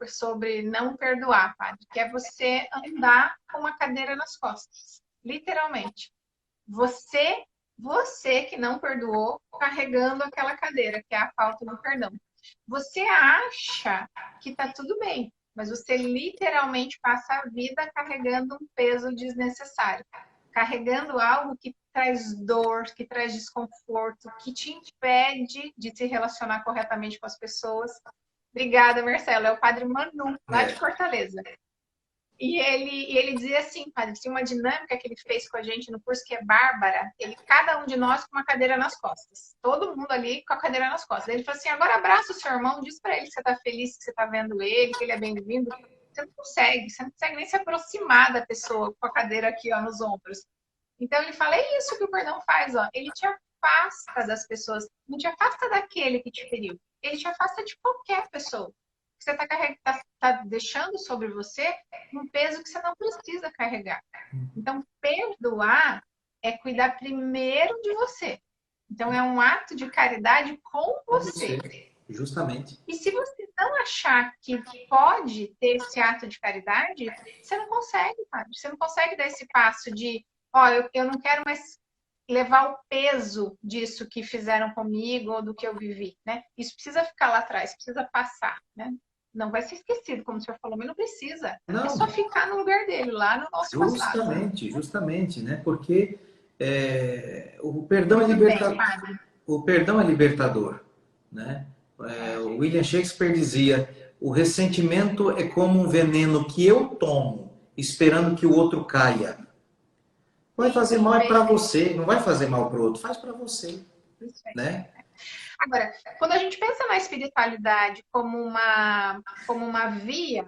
A: sobre não perdoar, padre, que é você andar com uma cadeira nas costas, literalmente. Você que não perdoou, carregando aquela cadeira, que é a falta do perdão. Você acha que tá tudo bem, mas você literalmente passa a vida carregando um peso desnecessário, carregando algo que traz dor, que traz desconforto, que te impede de se relacionar corretamente com as pessoas. Obrigada, Marcelo. É o Padre Manu, lá de Fortaleza. E ele dizia assim, padre, tinha uma dinâmica que ele fez com a gente no curso que é bárbara. Cada um de nós com uma cadeira nas costas. Todo mundo ali com a cadeira nas costas. Ele falou assim, agora abraça o seu irmão, diz pra ele que você tá feliz, que você tá vendo ele, que ele é bem-vindo. Você não consegue nem se aproximar da pessoa com a cadeira aqui, ó, nos ombros. Então ele fala, é isso que o perdão faz, ó. Ele te afasta das pessoas, não te afasta daquele que te feriu. Ele te afasta de qualquer pessoa. Você tá deixando sobre você um peso que você não precisa carregar. Então, perdoar é cuidar primeiro de você. Então, é um ato de caridade com você.
B: Justamente.
A: E se você não achar que pode ter esse ato de caridade, você não consegue, sabe? Você não consegue dar esse passo de, ó, eu não quero mais levar o peso disso que fizeram comigo ou do que eu vivi, né? Isso precisa ficar lá atrás, precisa passar, né? Não vai ser esquecido, como o senhor falou, mas não precisa.
B: Não.
A: É só ficar no lugar dele, lá no nosso passado.
B: Justamente, né? Porque o perdão é libertador. O perdão é libertador, né? O William Shakespeare dizia: o ressentimento é como um veneno que eu tomo, esperando que o outro caia. Vai fazer mal para você, não vai fazer mal para o outro, faz para você, né?
A: Agora, quando a gente pensa na espiritualidade como uma via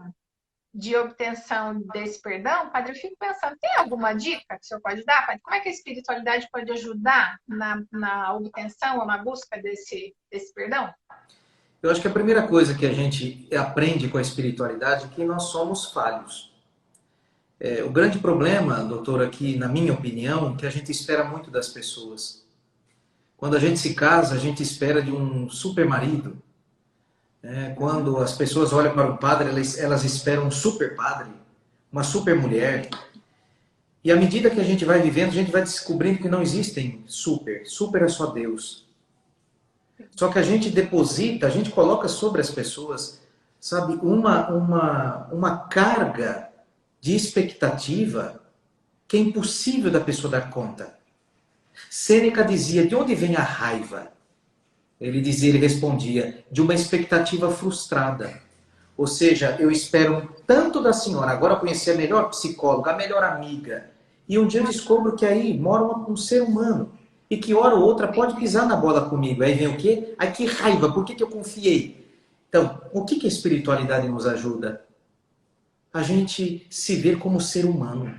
A: de obtenção desse perdão, padre, eu fico pensando, tem alguma dica que o senhor pode dar, padre? Como é que a espiritualidade pode ajudar na obtenção ou na busca desse perdão?
B: Eu acho que a primeira coisa que a gente aprende com a espiritualidade é que nós somos falhos. O grande problema, doutor, aqui, na minha opinião, é que a gente espera muito das pessoas. Quando a gente se casa, a gente espera de um super marido. Quando as pessoas olham para o padre, elas esperam um super padre, uma super mulher. E à medida que a gente vai vivendo, a gente vai descobrindo que não existem super. Super é só Deus. Só que a gente deposita, a gente coloca sobre as pessoas, sabe, uma carga de expectativa que é impossível da pessoa dar conta. Sêneca dizia, de onde vem a raiva? Ele respondia, de uma expectativa frustrada. Ou seja, eu espero tanto da senhora, agora conheci a melhor psicóloga, a melhor amiga. E um dia eu descubro que aí mora um ser humano. E que hora ou outra pode pisar na bola comigo. Aí vem o quê? Ai, que raiva, por que eu confiei? Então, o que a espiritualidade nos ajuda? A gente se ver como ser humano.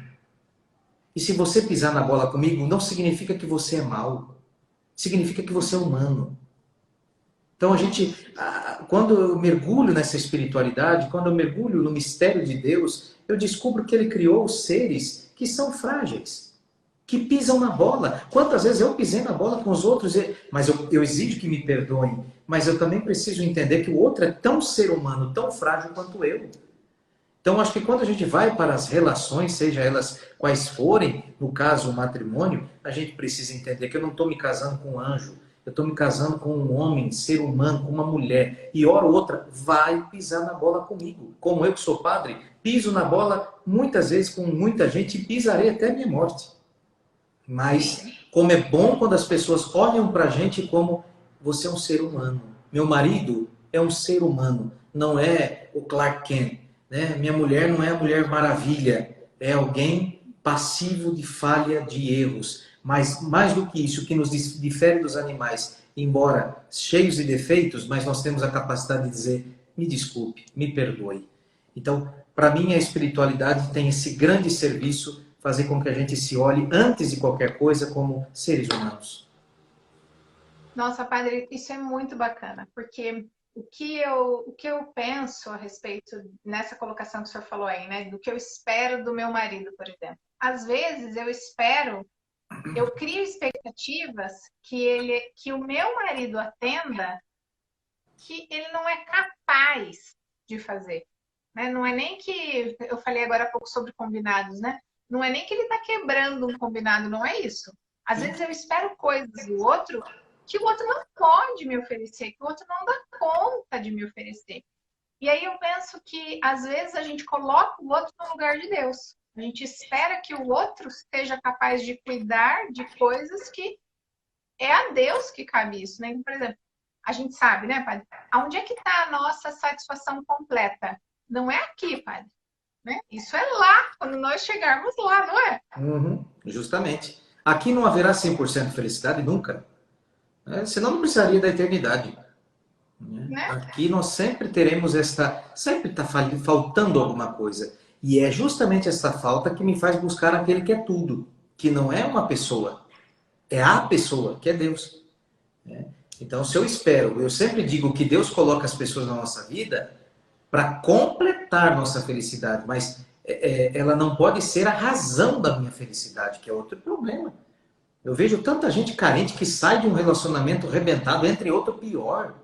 B: E se você pisar na bola comigo, não significa que você é mau. Significa que você é humano. Então quando eu mergulho nessa espiritualidade, quando eu mergulho no mistério de Deus, eu descubro que Ele criou seres que são frágeis, que pisam na bola. Quantas vezes eu pisei na bola com os outros, mas eu exijo que me perdoem, mas eu também preciso entender que o outro é tão ser humano, tão frágil quanto eu. Então, acho que quando a gente vai para as relações, seja elas quais forem, no caso o matrimônio, a gente precisa entender que eu não estou me casando com um anjo, eu estou me casando com um homem, ser humano, com uma mulher, e hora ou outra vai pisar na bola comigo. Como eu que sou padre, piso na bola muitas vezes com muita gente e pisarei até a minha morte. Mas como é bom quando as pessoas olham para a gente como você é um ser humano. Meu marido é um ser humano, não é o Clark Kent. Né? Minha mulher não é a Mulher Maravilha, é alguém passivo de falha, de erros. Mas mais do que isso, o que nos difere dos animais, embora cheios de defeitos, mas nós temos a capacidade de dizer, me desculpe, me perdoe. Então, para mim, a espiritualidade tem esse grande serviço, fazer com que a gente se olhe antes de qualquer coisa como seres humanos.
A: Nossa, padre, isso é muito bacana, porque o que eu penso a respeito nessa colocação que o senhor falou aí, né? Do que eu espero do meu marido, por exemplo. Às vezes eu crio expectativas que o meu marido atenda que ele não é capaz de fazer. Né? Não é nem que, eu falei agora há pouco sobre combinados, né? Não é nem que ele está quebrando um combinado, não é isso. Às vezes eu espero coisas do outro que o outro não pode me oferecer, que o outro não dá conta de me oferecer. E aí eu penso que às vezes a gente coloca o outro no lugar de Deus. A gente espera que o outro seja capaz de cuidar de coisas que é a Deus que cabe isso, né? Por exemplo, a gente sabe, né, padre? Aonde é que está a nossa satisfação completa? Não é aqui, padre. Né? Isso é lá, quando nós chegarmos lá, não é?
B: Uhum, justamente. Aqui não haverá 100% felicidade nunca. Né? Senão não precisaria da eternidade. Né?
A: Né?
B: Aqui nós sempre teremos esta. Sempre está faltando alguma coisa. E é justamente essa falta que me faz buscar aquele que é tudo. Que não é uma pessoa. É a pessoa, que é Deus. Né? Então, se eu espero, eu sempre digo que Deus coloca as pessoas na nossa vida para completar nossa felicidade, mas ela não pode ser a razão da minha felicidade, que é outro problema. Eu vejo tanta gente carente que sai de um relacionamento arrebentado, entre outro pior.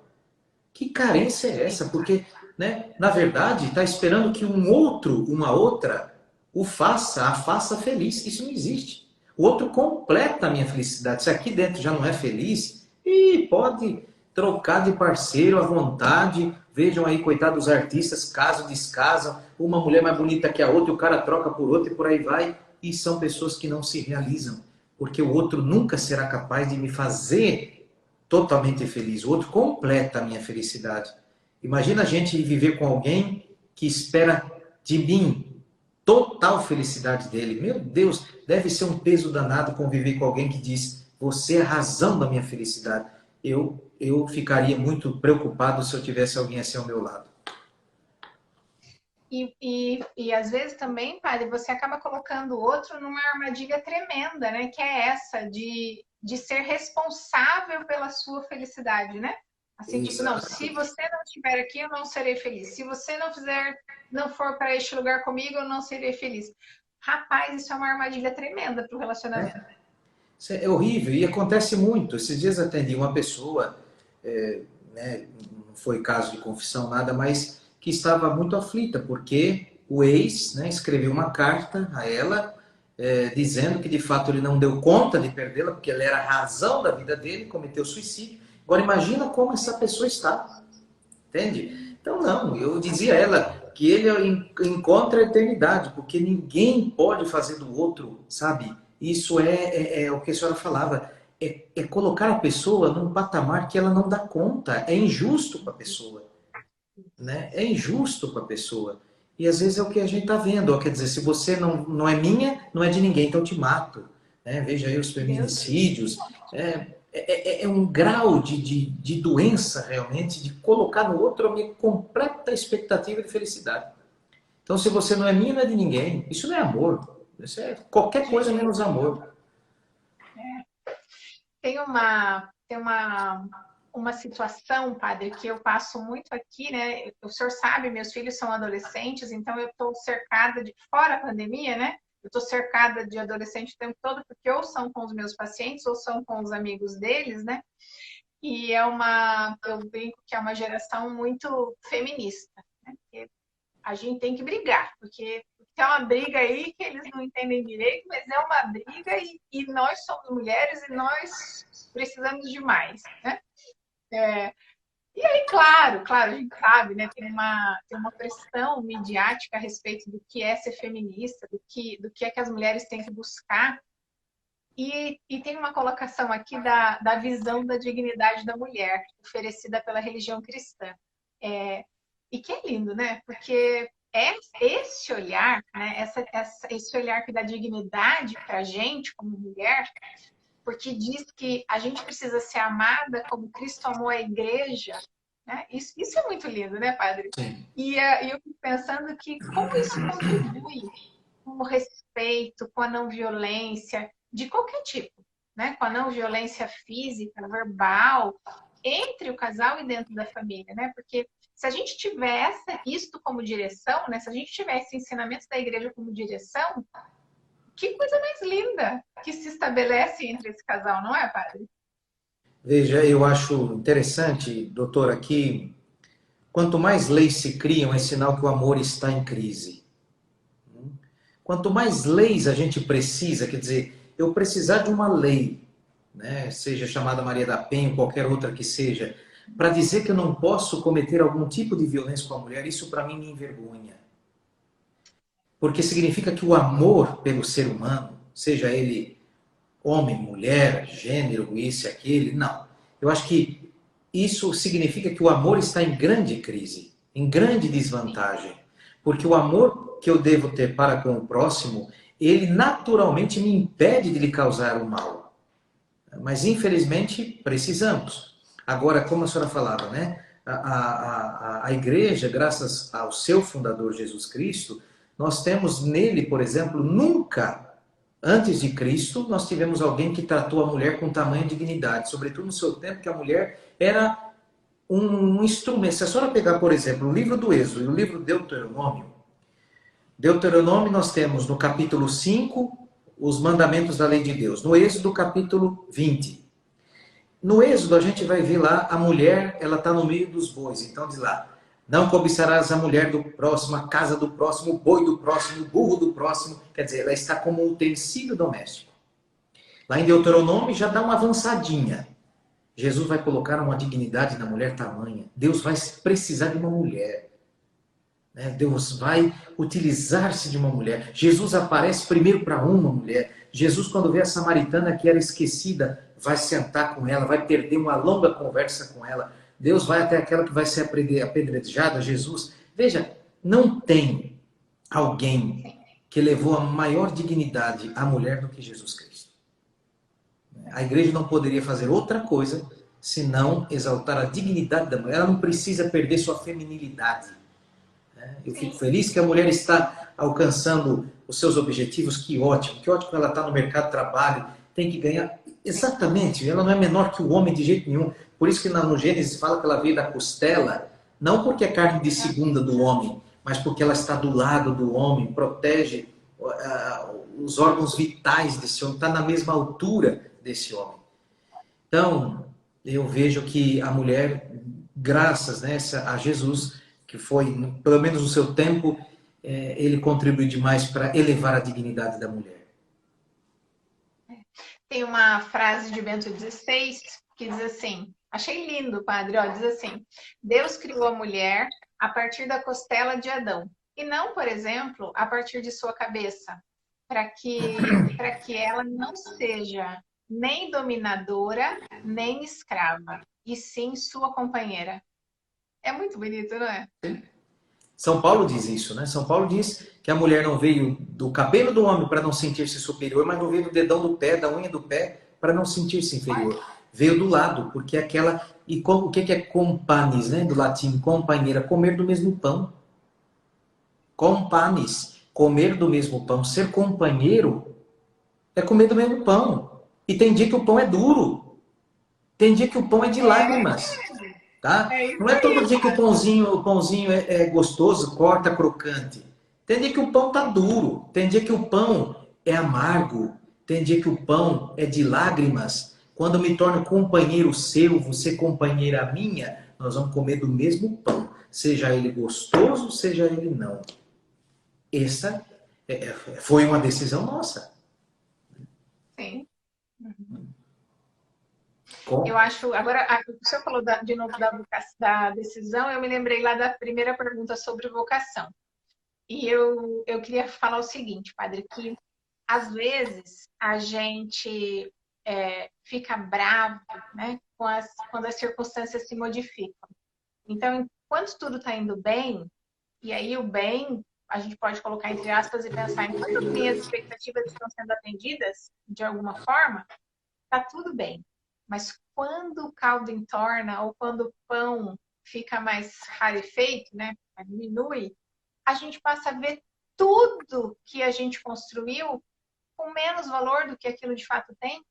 B: Que carência é essa? Porque, né, na verdade, está esperando que um outro, uma outra, a faça feliz. Isso não existe. O outro completa a minha felicidade. Se aqui dentro já não é feliz, e pode trocar de parceiro à vontade. Vejam aí, coitados dos artistas, casam, descasam, uma mulher mais bonita que a outra, e o cara troca por outra e por aí vai. E são pessoas que não se realizam, porque o outro nunca será capaz de me fazer totalmente feliz. O outro completa a minha felicidade. Imagina a gente viver com alguém que espera de mim total felicidade dele. Meu Deus, deve ser um peso danado conviver com alguém que diz: você é a razão da minha felicidade. Eu ficaria muito preocupado se eu tivesse alguém assim ao meu lado.
A: E às vezes também, padre, você acaba colocando o outro numa armadilha tremenda, né? Que é essa de ser responsável pela sua felicidade, né? Assim, tipo, não, se
B: Exatamente.
A: você não estiver aqui, eu não serei feliz. Se você não fizer, não for para este lugar comigo, eu não serei feliz. Rapaz, isso é uma armadilha tremenda para o relacionamento.
B: Isso é horrível e acontece muito. Esses dias atendi uma pessoa, né, não foi caso de confissão, nada, mas que estava muito aflita, porque o ex, né, escreveu uma carta a ela, dizendo que de fato ele não deu conta de perdê-la, porque ela era a razão da vida dele, cometeu suicídio. Agora imagina como essa pessoa está, entende? Então não, eu dizia a ela que ele encontra a eternidade, porque ninguém pode fazer do outro, sabe? Isso é o que a senhora falava, é colocar a pessoa num patamar que ela não dá conta, é injusto para a pessoa, né? É injusto para a pessoa. E às vezes é o que a gente está vendo, ó, quer dizer, se você não é minha, não é de ninguém, então eu te mato. Né? Veja aí os
A: Deus.
B: feminicídios. É um grau de doença realmente, de colocar no outro a minha completa expectativa de felicidade. Então, se você não é minha, não é de ninguém. Isso não é amor. Isso é qualquer coisa menos amor.
A: Tem uma situação, padre, que eu passo muito aqui, né? O senhor sabe, meus filhos são adolescentes, então eu estou cercada de, fora a pandemia, né? Eu estou cercada de adolescentes o tempo todo, porque ou são com os meus pacientes ou são com os amigos deles, né? E eu brinco que é uma geração muito feminista, né? Porque a gente tem que brigar, porque é uma briga aí que eles não entendem direito, mas é uma briga e nós somos mulheres e nós precisamos de mais, né? É, e aí, claro, a gente sabe, né? Tem uma pressão midiática a respeito do que é ser feminista, do que é que as mulheres têm que buscar. E tem uma colocação aqui da visão da dignidade da mulher, oferecida pela religião cristã. É, e que é lindo, né? Porque esse olhar, né, esse olhar que dá dignidade para a gente como mulher, porque diz que a gente precisa ser amada como Cristo amou a igreja, né? Isso é muito lindo, né, padre?
B: Sim.
A: E eu fico pensando que como isso contribui com o respeito, com a não violência, de qualquer tipo, né? Com a não violência física, verbal, entre o casal e dentro da família, né? Porque se a gente tivesse isto como direção, né? Se a gente tivesse ensinamentos da igreja como direção, que coisa mais linda que se estabelece entre esse casal, não é, padre?
B: Veja, eu acho interessante, doutora, que quanto mais leis se criam, é sinal que o amor está em crise. Quanto mais leis a gente precisa, quer dizer, eu precisar de uma lei, né, seja chamada Maria da Penha ou qualquer outra que seja, para dizer que eu não posso cometer algum tipo de violência com a mulher, isso para mim me envergonha. Porque significa que o amor pelo ser humano, seja ele homem, mulher, gênero, isso e aquele, não. Eu acho que isso significa que o amor está em grande crise, em grande desvantagem. Porque o amor que eu devo ter para com o próximo, ele naturalmente me impede de lhe causar o mal. Mas infelizmente precisamos. Agora, como a senhora falava, né? A igreja, graças ao seu fundador Jesus Cristo, nós temos nele, por exemplo, nunca antes de Cristo, nós tivemos alguém que tratou a mulher com tamanha dignidade, sobretudo no seu tempo, que a mulher era um instrumento. Se a senhora pegar, por exemplo, o livro do Êxodo e o livro Deuteronômio, Deuteronômio nós temos no capítulo 5 os mandamentos da lei de Deus. No Êxodo, capítulo 20. No Êxodo, a gente vai ver lá, a mulher, ela está no meio dos bois. Então diz lá, não cobiçarás a mulher do próximo, a casa do próximo, o boi do próximo, o burro do próximo. Quer dizer, ela está como um utensílio doméstico. Lá em Deuteronômio já dá uma avançadinha. Jesus vai colocar uma dignidade na mulher tamanha. Deus vai precisar de uma mulher. Né? Deus vai utilizar-se de uma mulher. Jesus aparece primeiro para uma mulher. Jesus, quando vê a samaritana que era esquecida, vai sentar com ela, vai perder uma longa conversa com ela. Deus vai até aquela que vai ser apedrejada, Jesus. Veja, não tem alguém que levou a maior dignidade à mulher do que Jesus Cristo. A igreja não poderia fazer outra coisa senão exaltar a dignidade da mulher. Ela não precisa perder sua feminilidade. Eu fico
A: Sim.
B: feliz que a mulher está alcançando os seus objetivos. Que ótimo que ela está no mercado de trabalho, tem que ganhar. Exatamente, ela não é menor que o homem de jeito nenhum. Por isso que no Gênesis fala que ela veio da costela, não porque é carne de segunda do homem, mas porque ela está do lado do homem, protege os órgãos vitais desse homem, está na mesma altura desse homem. Então, eu vejo que a mulher, graças, né, a Jesus, que foi, pelo menos no seu tempo, ele contribuiu demais para elevar a dignidade da mulher.
A: Tem uma frase de Bento XVI que diz assim, achei lindo, padre, ó, diz assim, Deus criou a mulher a partir da costela de Adão, e não, por exemplo, a partir de sua cabeça, para que ela não seja nem dominadora, nem escrava, e sim sua companheira. É muito bonito, não é?
B: São Paulo diz isso, né? São Paulo diz que a mulher não veio do cabelo do homem para não sentir-se superior, mas não veio do dedão do pé, da unha do pé, para não sentir-se inferior. Veio do lado, porque aquela... E o que é companis, né? Do latim, companheira, comer do mesmo pão. Companis, comer do mesmo pão. Ser companheiro é comer do mesmo pão. E tem dia que o pão é duro. Tem dia que o pão é de lágrimas. Tá?
A: É
B: Não
A: isso
B: é todo
A: aí,
B: dia que o pãozinho é gostoso, corta, crocante. Tem dia que o pão tá duro, tem dia que o pão é amargo, tem dia que o pão é de lágrimas. Quando eu me torno companheiro seu, você companheira minha, nós vamos comer do mesmo pão, seja ele gostoso, seja ele não. Essa foi uma decisão nossa.
A: sim. Eu
B: Com...
A: acho. Agora, o senhor falou de novo da decisão, eu me lembrei lá da primeira pergunta sobre vocação. E eu queria falar o seguinte, padre, que às vezes a gente fica bravo, né, quando as circunstâncias se modificam. Então, enquanto tudo está indo bem, E aí o bem, a gente pode colocar entre aspas e pensar, enquanto as minhas expectativas estão sendo atendidas de alguma forma, tá tudo bem. Mas quando o caldo entorna ou quando o pão fica mais rarefeito, né, diminui, a gente passa a ver tudo que a gente construiu com menos valor do que aquilo de fato tem.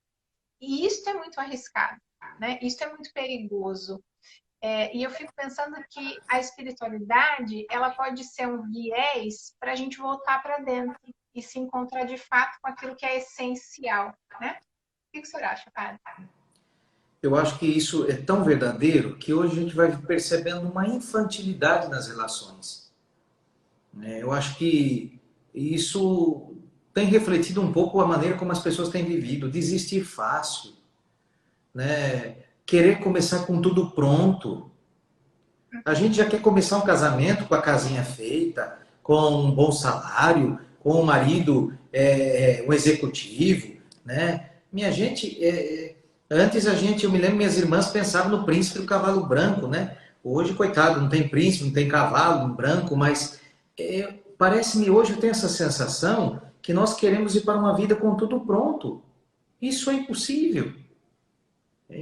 A: E isso é muito arriscado, né? Isso é muito perigoso. E eu fico pensando que a espiritualidade, ela pode ser um viés para a gente voltar para dentro e se encontrar de fato com aquilo que é essencial, né? O que o senhor acha, padre?
B: Eu acho que isso é tão verdadeiro que hoje a gente vai percebendo uma infantilidade nas relações. Eu acho que isso tem refletido um pouco a maneira como as pessoas têm vivido, desistir fácil, né? Querer começar com tudo pronto. A gente já quer começar um casamento com a casinha feita, com um bom salário, com um marido um executivo, né? Minha gente, antes eu me lembro, minhas irmãs pensavam no príncipe do cavalo branco, né? Hoje, coitado, não tem príncipe, não tem cavalo branco, mas parece-me hoje eu tenho essa sensação que nós queremos ir para uma vida com tudo pronto. Isso é impossível.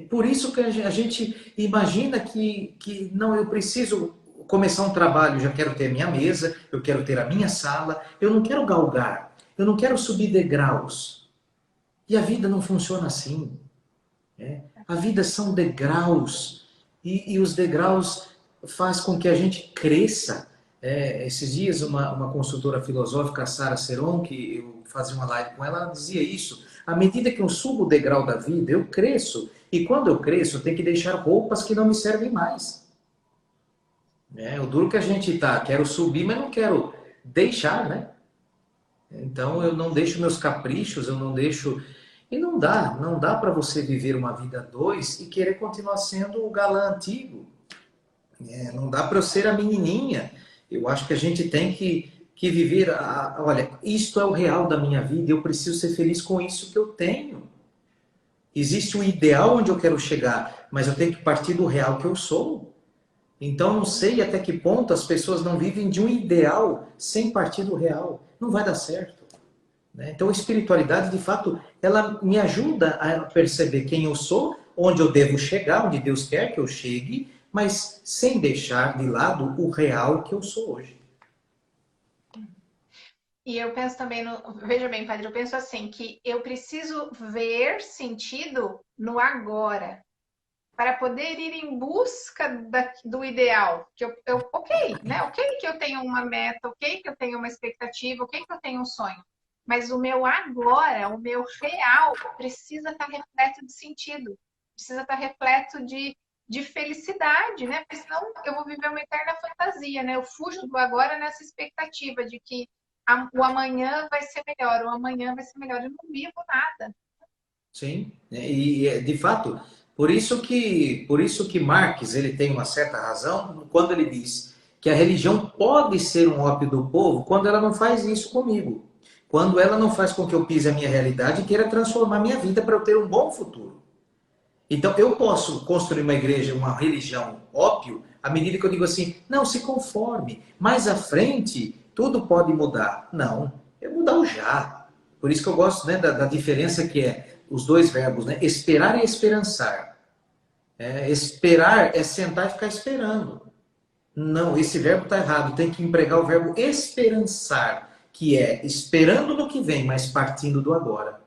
B: Por isso que a gente imagina que não, eu preciso começar um trabalho, já quero ter a minha mesa, eu quero ter a minha sala, eu não quero galgar, eu não quero subir degraus. E a vida não funciona assim. A vida são degraus, e os degraus faz com que a gente cresça. Esses dias, uma consultora filosófica, Sara Seron, que eu fazia uma live com ela, ela dizia isso. À medida que eu subo o degrau da vida, eu cresço. E quando eu cresço, eu tenho que deixar roupas que não me servem mais. O duro que a gente tá, quero subir, mas não quero deixar, né? Então eu não deixo meus caprichos, eu não deixo. E não dá para você viver uma vida a dois e querer continuar sendo o galã antigo. Não dá para eu ser a menininha. Eu acho que a gente tem que viver. Olha, isto é o real da minha vida, eu preciso ser feliz com isso que eu tenho. Existe um ideal onde eu quero chegar, mas eu tenho que partir do real que eu sou. Então, não sei até que ponto as pessoas não vivem de um ideal sem partir do real. Não vai dar certo. Então, a espiritualidade, de fato, ela me ajuda a perceber quem eu sou, onde eu devo chegar, onde Deus quer que eu chegue, mas sem deixar de lado o real que eu sou hoje.
A: E eu penso também veja bem, padre, eu penso assim, que eu preciso ver sentido no agora, para poder ir em busca do ideal. Que ok, né? Ok que eu tenho uma meta, ok que eu tenho uma expectativa, ok que eu tenho um sonho. Mas o meu agora, o meu real, precisa estar repleto de sentido. Precisa estar repleto de felicidade, né? Porque senão eu vou viver uma eterna fantasia, né? Eu fujo do agora nessa expectativa de que o amanhã vai ser melhor, o amanhã vai ser melhor. Eu não vivo nada.
B: Sim, e de fato, por isso que Marx ele tem uma certa razão quando ele diz que a religião pode ser um ópio do povo quando ela não faz isso comigo. Quando ela não faz com que eu pise a minha realidade e queira transformar minha vida para eu ter um bom futuro. Então, eu posso construir uma igreja, uma religião ópio, à medida que eu digo assim, não, se conforme, mais à frente, tudo pode mudar. Não, é mudar o já. Por isso que eu gosto, né, da diferença que é os dois verbos, né? Esperar e esperançar. Esperar é sentar e ficar esperando. Não, esse verbo está errado, tem que empregar o verbo esperançar, que é esperando no que vem, mas partindo do agora.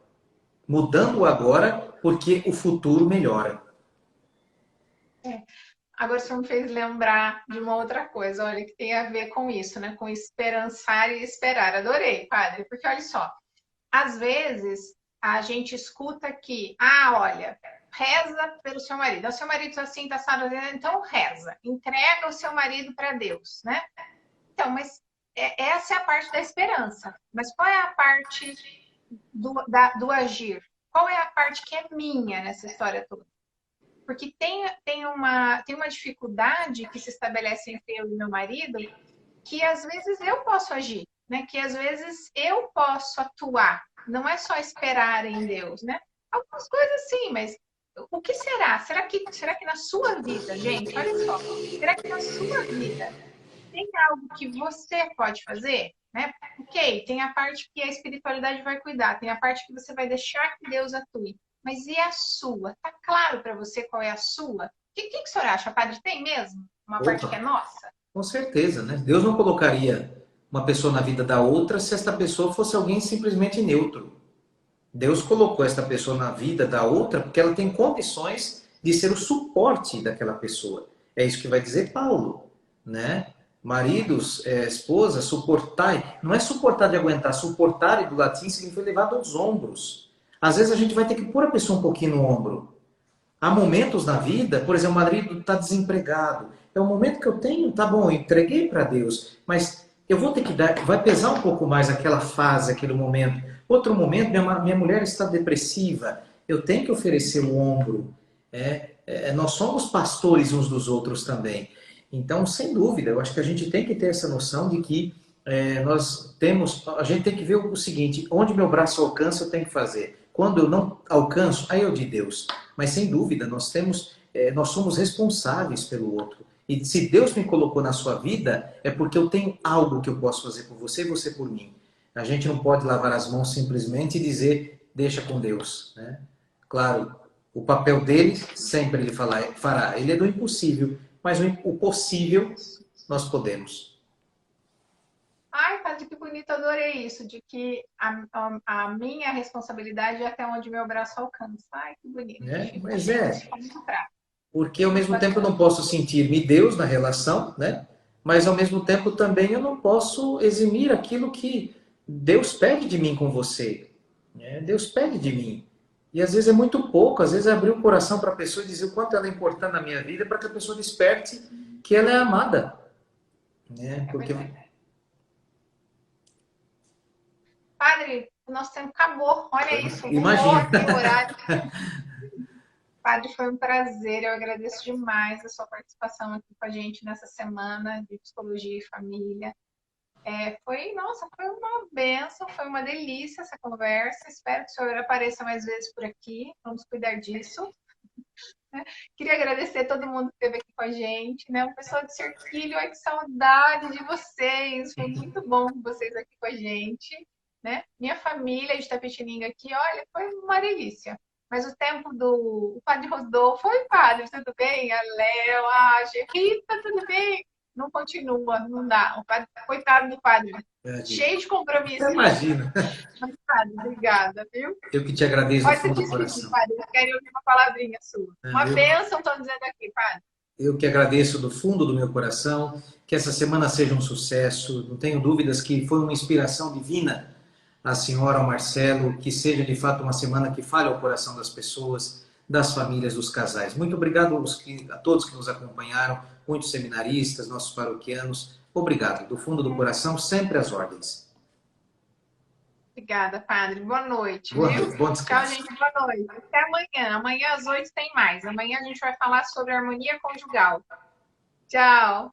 B: Mudando o agora, porque o futuro melhora.
A: Agora você me fez lembrar de uma outra coisa, olha, que tem a ver com isso, né? Com esperançar e esperar. Adorei, padre, porque olha só, às vezes a gente escuta que, olha, reza pelo seu marido. O seu marido está assim, está assado, então reza, entrega o seu marido para Deus, né? Então, mas essa é a parte da esperança. Mas qual é a parte do agir? Qual é a parte que é minha nessa história toda? Porque tem uma dificuldade que se estabelece entre eu e meu marido, que às vezes eu posso agir, né? Que às vezes eu posso atuar. Não é só esperar em Deus, né? Algumas coisas sim, mas o que será? Será que na sua vida, gente, olha só, será que na sua vida tem algo que você pode fazer, né? Ok, tem a parte que a espiritualidade vai cuidar, tem a parte que você vai deixar que Deus atue. Mas e a sua? Tá claro para você qual é a sua? O que o senhor acha, padre? Tem mesmo? Uma parte que é
B: Opa,
A: nossa?
B: com certeza, né? Deus não colocaria uma pessoa na vida da outra se esta pessoa fosse alguém simplesmente neutro. Deus colocou esta pessoa na vida da outra porque ela tem condições de ser o suporte daquela pessoa. É isso que vai dizer Paulo, né? Maridos, esposa, suportai. Não é suportar de aguentar, suportar do latim significa levado aos ombros. Às vezes a gente vai ter que pôr a pessoa um pouquinho no ombro. Há momentos na vida, por exemplo, o marido está desempregado. É um momento que eu tenho, tá bom, eu entreguei para Deus, mas eu vou ter que dar, vai pesar um pouco mais aquela fase, aquele momento. Outro momento, minha mulher está depressiva, eu tenho que oferecer o ombro. Nós somos pastores uns dos outros também. Então, sem dúvida, eu acho que a gente tem que ter essa noção de que a gente tem que ver o seguinte, onde meu braço alcança, eu tenho que fazer. Quando eu não alcanço, aí é o de Deus. Mas sem dúvida, nós somos responsáveis pelo outro. E se Deus me colocou na sua vida, é porque eu tenho algo que eu posso fazer por você e você por mim. A gente não pode lavar as mãos simplesmente e dizer, deixa com Deus, né? Claro, o papel dele sempre ele fará. Ele é do impossível, mas o possível nós podemos.
A: Ai, padre, que bonito, adorei isso, de que a minha responsabilidade é até onde meu braço alcança. Ai, que bonito.
B: Né?
A: Ficou,
B: Mas
A: ficou muito prático,
B: porque ao
A: muito
B: mesmo tempo eu
A: bacana.
B: não posso sentir-me Deus na relação, né? Mas ao mesmo tempo também eu não posso eximir aquilo que Deus pede de mim com você, né? Deus pede de mim. E às vezes é muito pouco, às vezes é abrir o coração para a pessoa e dizer o quanto ela é importante na minha vida para que a pessoa desperte que ela é amada, né?
A: É
B: Porque
A: verdade. Padre, o nosso tempo acabou. Olha isso, voou
B: imagina.
A: aqui o horário. Padre, foi um prazer. Eu agradeço demais a sua participação aqui com a gente nessa semana de psicologia e família. Nossa, foi uma benção, foi uma delícia essa conversa. Espero que o senhor apareça mais vezes por aqui. Vamos cuidar disso. Queria agradecer a todo mundo que esteve aqui com a gente, né? O pessoal de Serquilho, ai que saudade de vocês. Foi muito bom vocês aqui com a gente, né? Minha família de Tapetininga aqui, olha, foi uma delícia. Mas o tempo do Padre Rodolfo, oi, padre, tudo bem? A Léo, a Rita, tudo bem? Não continua, não dá. O padre, coitado do padre, cheio de compromisso.
B: Imagina.
A: Mas, padre, obrigada, viu?
B: Eu que te agradeço do
A: Pode se
B: fundo do
A: despedir,
B: coração.
A: padre. Eu quero ouvir uma palavrinha sua. Uma bênção, estão dizendo aqui, padre.
B: Eu que agradeço do fundo do meu coração, que essa semana seja um sucesso. Não tenho dúvidas que foi uma inspiração divina à senhora, ao Marcelo, que seja de fato uma semana que fale ao coração das pessoas, das famílias, dos casais. Muito obrigado a todos que nos acompanharam, muitos seminaristas, nossos paroquianos. Obrigado, do fundo do coração, sempre às ordens.
A: Obrigada, padre. Boa noite,
B: Boa
A: viu?
B: noite, bom
A: Tchau,
B: descanso.
A: gente. Boa noite. Até amanhã. Amanhã às 8 tem mais. Amanhã a gente vai falar sobre harmonia conjugal. Tchau.